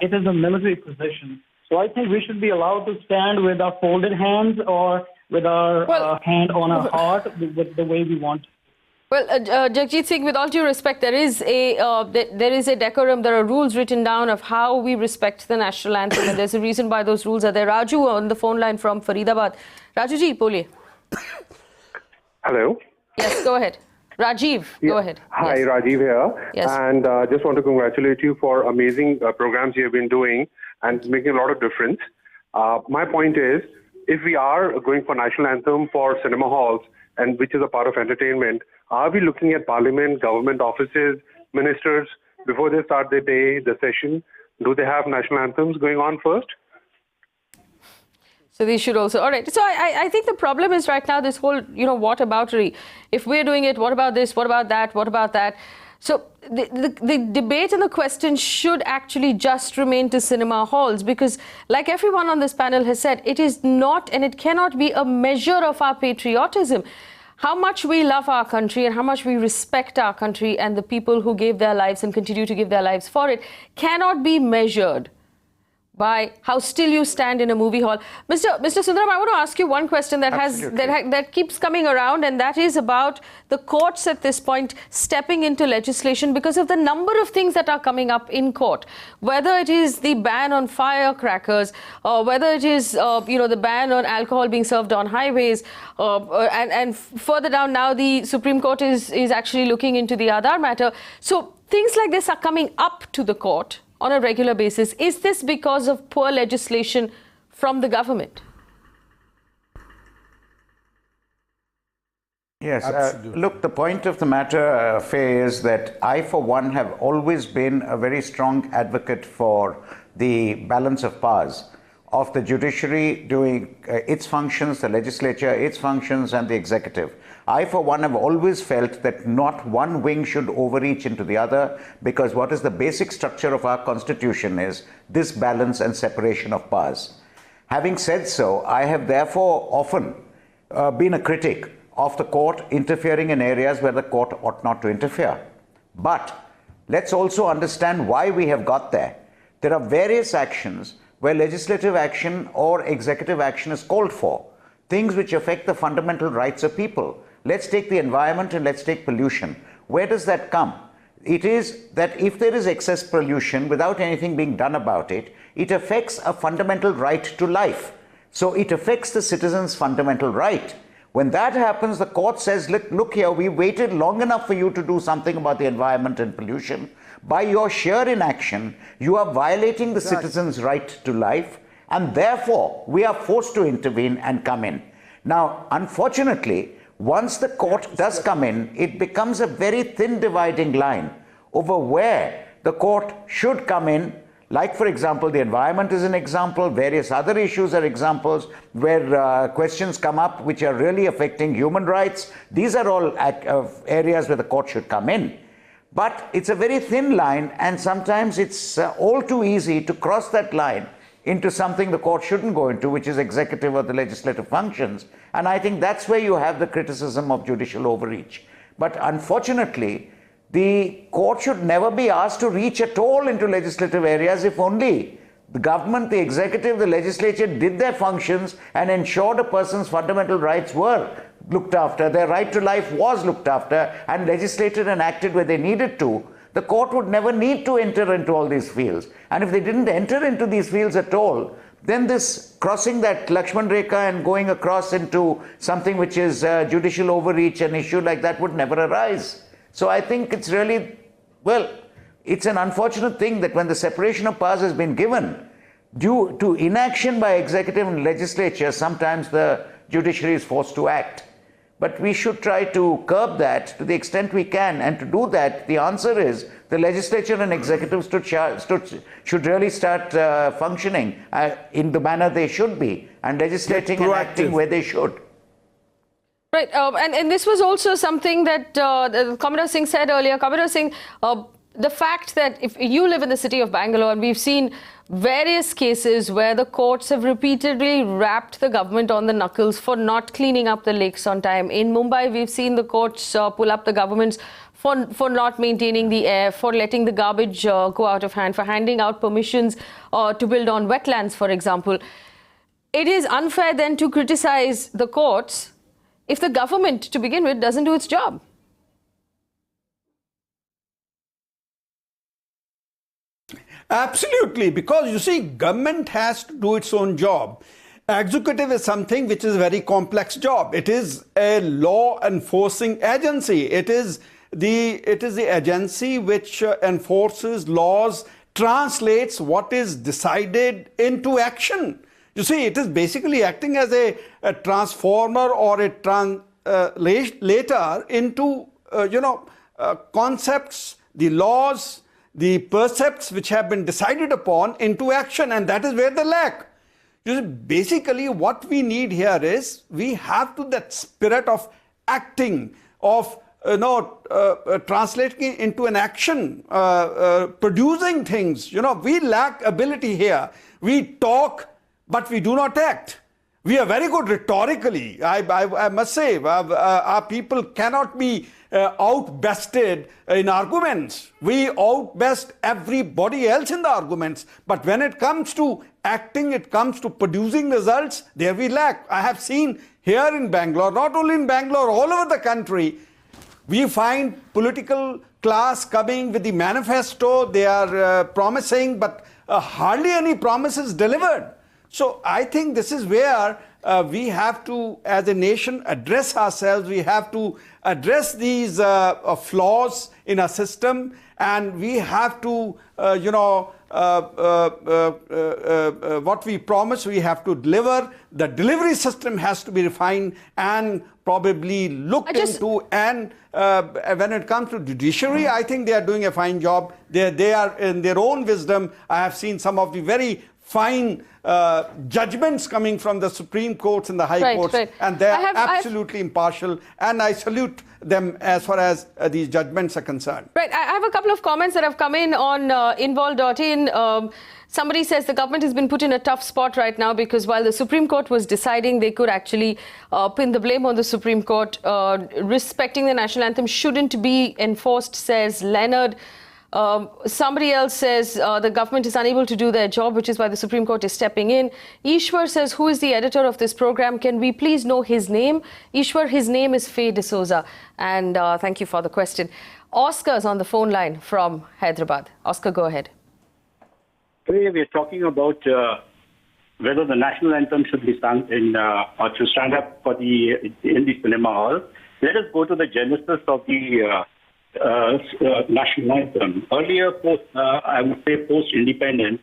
it is a military position. So I think we should be allowed to stand with our folded hands or with our hand on our heart with the way we want. Well, Jagjit Singh, with all due respect, there is a decorum. There are rules written down of how we respect the national anthem, and there's a reason why those rules are there. Raju on the phone line from Faridabad. Raju ji, boliye. Hello. Yes, go ahead. Rajiv, go ahead. Hi, yes. Rajiv here. Yes. And just want to congratulate you for amazing programs you have been doing and making a lot of difference. My point is, if we are going for national anthem for cinema halls, and which is a part of entertainment, are we looking at parliament, government offices, ministers, before they start their day, the session, do they have national anthems going on first? So these should also, all right. So I think the problem is right now this whole, whataboutery. If we're doing it, what about this? What about that? What about that? So the debate and the question should actually just remain to cinema halls, because like everyone on this panel has said, it is not and it cannot be a measure of our patriotism. How much we love our country and how much we respect our country and the people who gave their lives and continue to give their lives for it cannot be measured by how still you stand in a movie hall. Mr. Sundaram, I want to ask you one question that keeps coming around, and that is about the courts at this point stepping into legislation because of the number of things that are coming up in court. Whether it is the ban on firecrackers, or whether it is the ban on alcohol being served on highways, and further down now the Supreme Court is actually looking into the Aadhaar matter. So things like this are coming up to the court on a regular basis. Is this because of poor legislation from the government? Yes. Look, the point of the matter, Faye, is that I, for one, have always been a very strong advocate for the balance of powers of the judiciary doing its functions, the legislature, its functions, and the executive. I, for one, have always felt that not one wing should overreach into the other, because what is the basic structure of our constitution is this balance and separation of powers. Having said so, I have therefore often been a critic of the court interfering in areas where the court ought not to interfere. But let's also understand why we have got there. There are various actions where legislative action or executive action is called for, things which affect the fundamental rights of people. Let's take the environment and let's take pollution. Where does that come? It is that if there is excess pollution without anything being done about it, it affects a fundamental right to life. So it affects the citizen's fundamental right. When that happens, the court says, look here, we waited long enough for you to do something about the environment and pollution. By your sheer inaction, you are violating the citizen's right to life, and therefore we are forced to intervene and come in. Now, unfortunately, once the court does come in, it becomes a very thin dividing line over where the court should come in. Like, for example, the environment is an example, various other issues are examples where questions come up which are really affecting human rights. These are all areas where the court should come in. But it's a very thin line, and sometimes it's all too easy to cross that line into something the court shouldn't go into, which is executive or the legislative functions. And I think that's where you have the criticism of judicial overreach. But unfortunately, the court should never be asked to reach at all into legislative areas if only the government, the executive, the legislature did their functions and ensured a person's fundamental rights were looked after, their right to life was looked after, and legislated and acted where they needed to. The court would never need to enter into all these fields. And if they didn't enter into these fields at all, then this crossing that Lakshman Rekha and going across into something which is judicial overreach, an issue like that would never arise. So I think it's really, well, it's an unfortunate thing that when the separation of powers has been given, due to inaction by executive and legislature, sometimes the judiciary is forced to act. But we should try to curb that to the extent we can. And to do that, the answer is the legislature and executive should really start functioning in the manner they should be, and legislating and acting where they should. Right, and this was also something that Commodore Singh said earlier. Commodore Singh, the fact that if you live in the city of Bangalore, and we've seen various cases where the courts have repeatedly rapped the government on the knuckles for not cleaning up the lakes on time. In Mumbai, we've seen the courts pull up the governments for not maintaining the air, for letting the garbage go out of hand, for handing out permissions to build on wetlands, for example. It is unfair then to criticize the courts if the government, to begin with, doesn't do its job. Absolutely, because you see, government has to do its own job. Executive is something which is a very complex job. It is a law enforcing agency. It is the agency which enforces laws, translates what is decided into action. You see, it is basically acting as a transformer or a translator into, concepts, the laws, the precepts which have been decided upon into action, and that is where they lack. You see, basically what we need here is we have to that spirit of acting, of translating into an action, producing things. We lack ability here. We talk, but we do not act. We are very good rhetorically. I must say, our people cannot be outbested in arguments. We outbest everybody else in the arguments. But when it comes to acting, it comes to producing results, there we lack. I have seen here in Bangalore, not only in Bangalore, all over the country, we find political class coming with the manifesto. They are promising, but hardly any promises delivered. So I think this is where we have to, as a nation, address ourselves. We have to address these flaws in our system, and we have to, what we promise, we have to deliver. The delivery system has to be refined and probably looked into. And when it comes to judiciary, I think they are doing a fine job. They are, in their own wisdom, I have seen some of the very fine judgments coming from the Supreme Courts and the High Courts, and they are absolutely impartial, and I salute them as far as these judgments are concerned. Right. I have a couple of comments that have come in on invol.in. Somebody says the government has been put in a tough spot right now because while the Supreme Court was deciding, they could actually pin the blame on the Supreme Court. Respecting the national anthem shouldn't be enforced, says Leonard. Somebody else says the government is unable to do their job, which is why the Supreme Court is stepping in. Ishwar says, who is the editor of this program? Can we please know his name? Ishwar, his name is Faye D'Souza. And thank you for the question. Oscar's on the phone line from Hyderabad. Oscar, go ahead. Today we're talking about whether the national anthem should be sung in or to stand up for in the cinema hall. Let us go to the genesis of the national anthem. Earlier, I would say post-independence,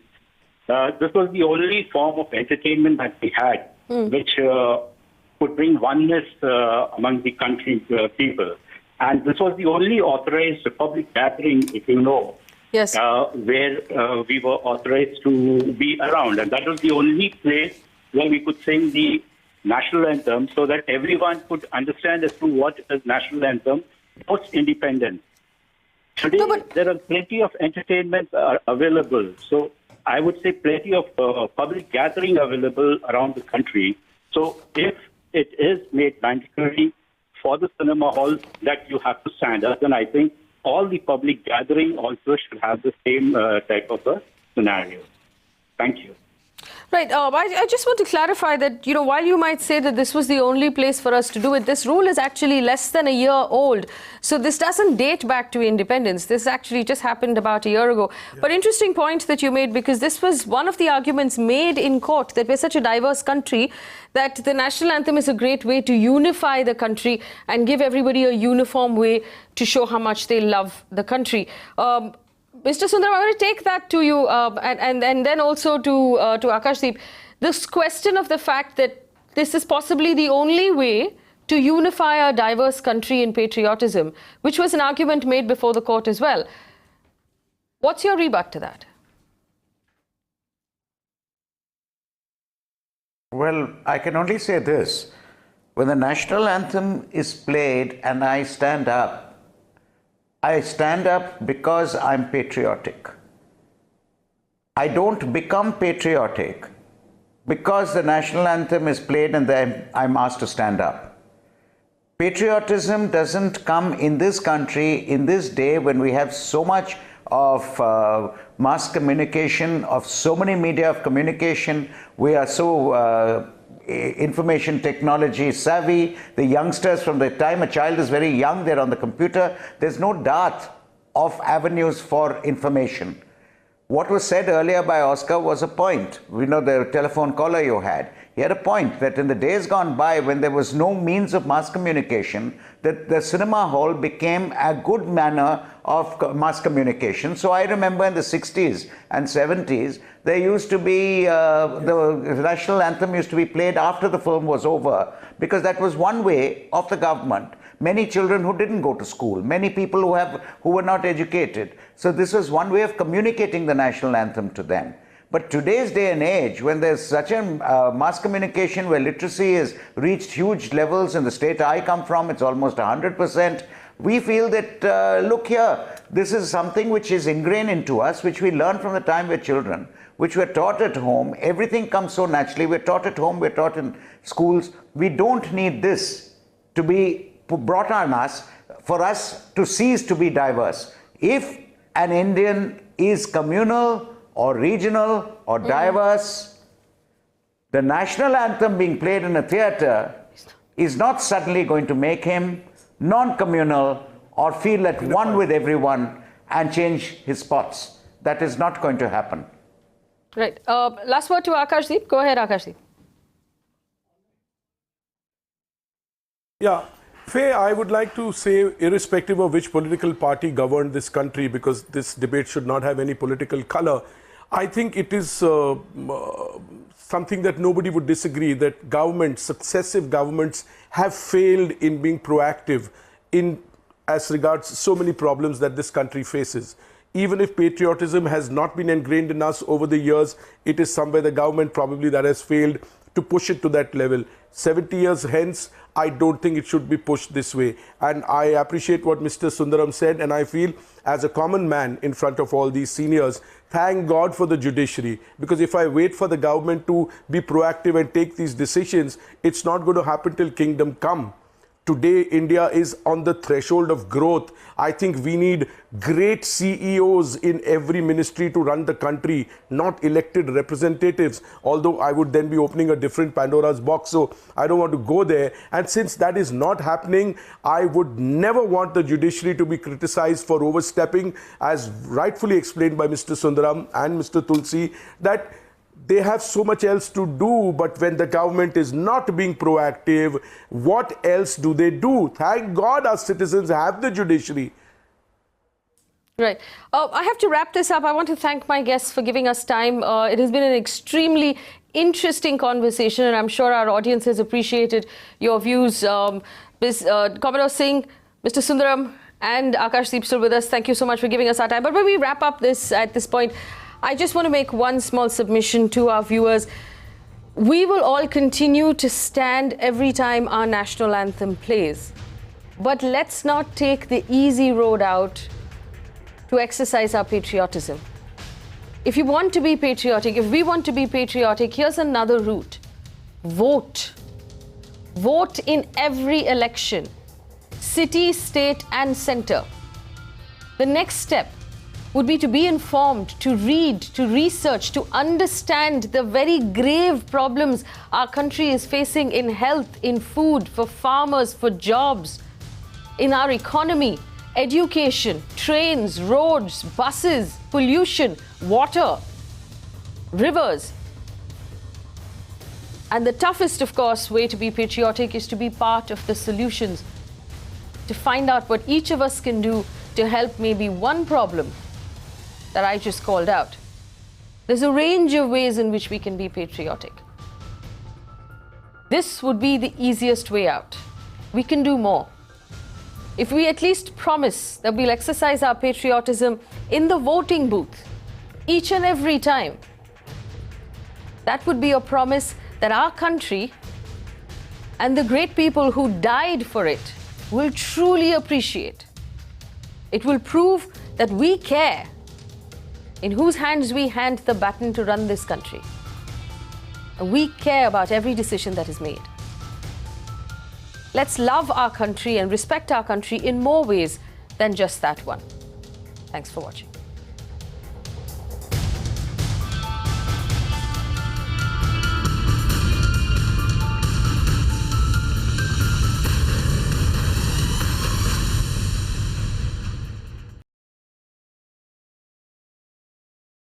this was the only form of entertainment that we had, which could bring oneness among the country's people. And this was the only authorized public gathering, if you know, yes, where we were authorized to be around. And that was the only place where we could sing the national anthem so that everyone could understand as to what is national anthem post-independence. Today, there are plenty of entertainment available. So I would say plenty of public gathering available around the country. So if it is made mandatory for the cinema halls that you have to stand up, then I think all the public gathering also should have the same type of a scenario. Thank you. Right. I just want to clarify that, while you might say that this was the only place for us to do it, this rule is actually less than a year old. So this doesn't date back to independence. This actually just happened about a year ago. Yeah. But interesting point that you made, because this was one of the arguments made in court, that we're such a diverse country that the national anthem is a great way to unify the country and give everybody a uniform way to show how much they love the country. Mr. Sundaram, I want to take that to you and then also to Akashdeep. This question of the fact that this is possibly the only way to unify a diverse country in patriotism, which was an argument made before the court as well. What's your rebut to that? Well, I can only say this. When the national anthem is played and I stand up because I'm patriotic. I don't become patriotic because the national anthem is played and then I'm asked to stand up. Patriotism doesn't come in this country, in this day when we have so much of mass communication, of so many media of communication. We are so information technology savvy. The youngsters, from the time a child is very young, they're on the computer. There's no dearth of avenues for information. What was said earlier by Oscar was a point. We know the telephone caller you had. He had a point that in the days gone by, when there was no means of mass communication, that the cinema hall became a good manner of mass communication. So I remember in the 60s and 70s, there used to be, the national anthem used to be played after the film was over, because that was one way of the government. Many children who didn't go to school, many people who were not educated. So this was one way of communicating the national anthem to them. But today's day and age, when there's such a mass communication where literacy has reached huge levels, in the state I come from, it's almost 100%, We feel that, look here, this is something which is ingrained into us, which we learn from the time we're children, which we're taught at home. Everything comes so naturally. We're taught at home, we're taught in schools. We don't need this to be brought on us for us to cease to be diverse. If an Indian is communal or regional or diverse, the national anthem being played in a theatre is not suddenly going to make him non-communal or feel at one with everyone and change his spots. That is not going to happen. Right. Last word to Akashdeep. Go ahead, Akashdeep. Yeah. Faye, I would like to say, irrespective of which political party governed this country, because this debate should not have any political color, I think it is something that nobody would disagree, that governments, successive governments, have failed in being proactive in as regards so many problems that this country faces. Even if patriotism has not been ingrained in us over the years, it is somewhere the government probably that has failed to push it to that level. 70 years hence, I don't think it should be pushed this way. And I appreciate what Mr. Sundaram said, and I feel as a common man in front of all these seniors, thank God for the judiciary. Because if I wait for the government to be proactive and take these decisions, it's not going to happen till kingdom come. Today, India is on the threshold of growth. I think we need great CEOs in every ministry to run the country, not elected representatives, although I would then be opening a different Pandora's box, so I don't want to go there. And since that is not happening, I would never want the judiciary to be criticized for overstepping, as rightfully explained by Mr. Sundaram and Mr. Tulsi, that they have so much else to do, but when the government is not being proactive, what else do they do? Thank God our citizens have the judiciary. Right. I have to wrap this up. I want to thank my guests for giving us time. It has been an extremely interesting conversation, and I'm sure our audience has appreciated your views. Commodore Singh, Mr. Sundaram, and Akashdeep still with us. Thank you so much for giving us our time. But when we wrap up this at this point, I just want to make one small submission to our viewers. We will all continue to stand every time our national anthem plays. But let's not take the easy road out to exercise our patriotism. If you want to be patriotic, if we want to be patriotic, here's another route. Vote. Vote in every election, city, state, and center. The next step would be to be informed, to read, to research, to understand the very grave problems our country is facing in health, in food, for farmers, for jobs, in our economy, education, trains, roads, buses, pollution, water, rivers. And the toughest, of course, way to be patriotic is to be part of the solutions, to find out what each of us can do to help maybe one problem that I just called out. There's a range of ways in which we can be patriotic. This would be the easiest way out. We can do more. If we at least promise that we'll exercise our patriotism in the voting booth each and every time, that would be a promise that our country and the great people who died for it will truly appreciate. It will prove that we care in whose hands we hand the baton to run this country. And we care about every decision that is made. Let's love our country and respect our country in more ways than just that one. Thanks for watching.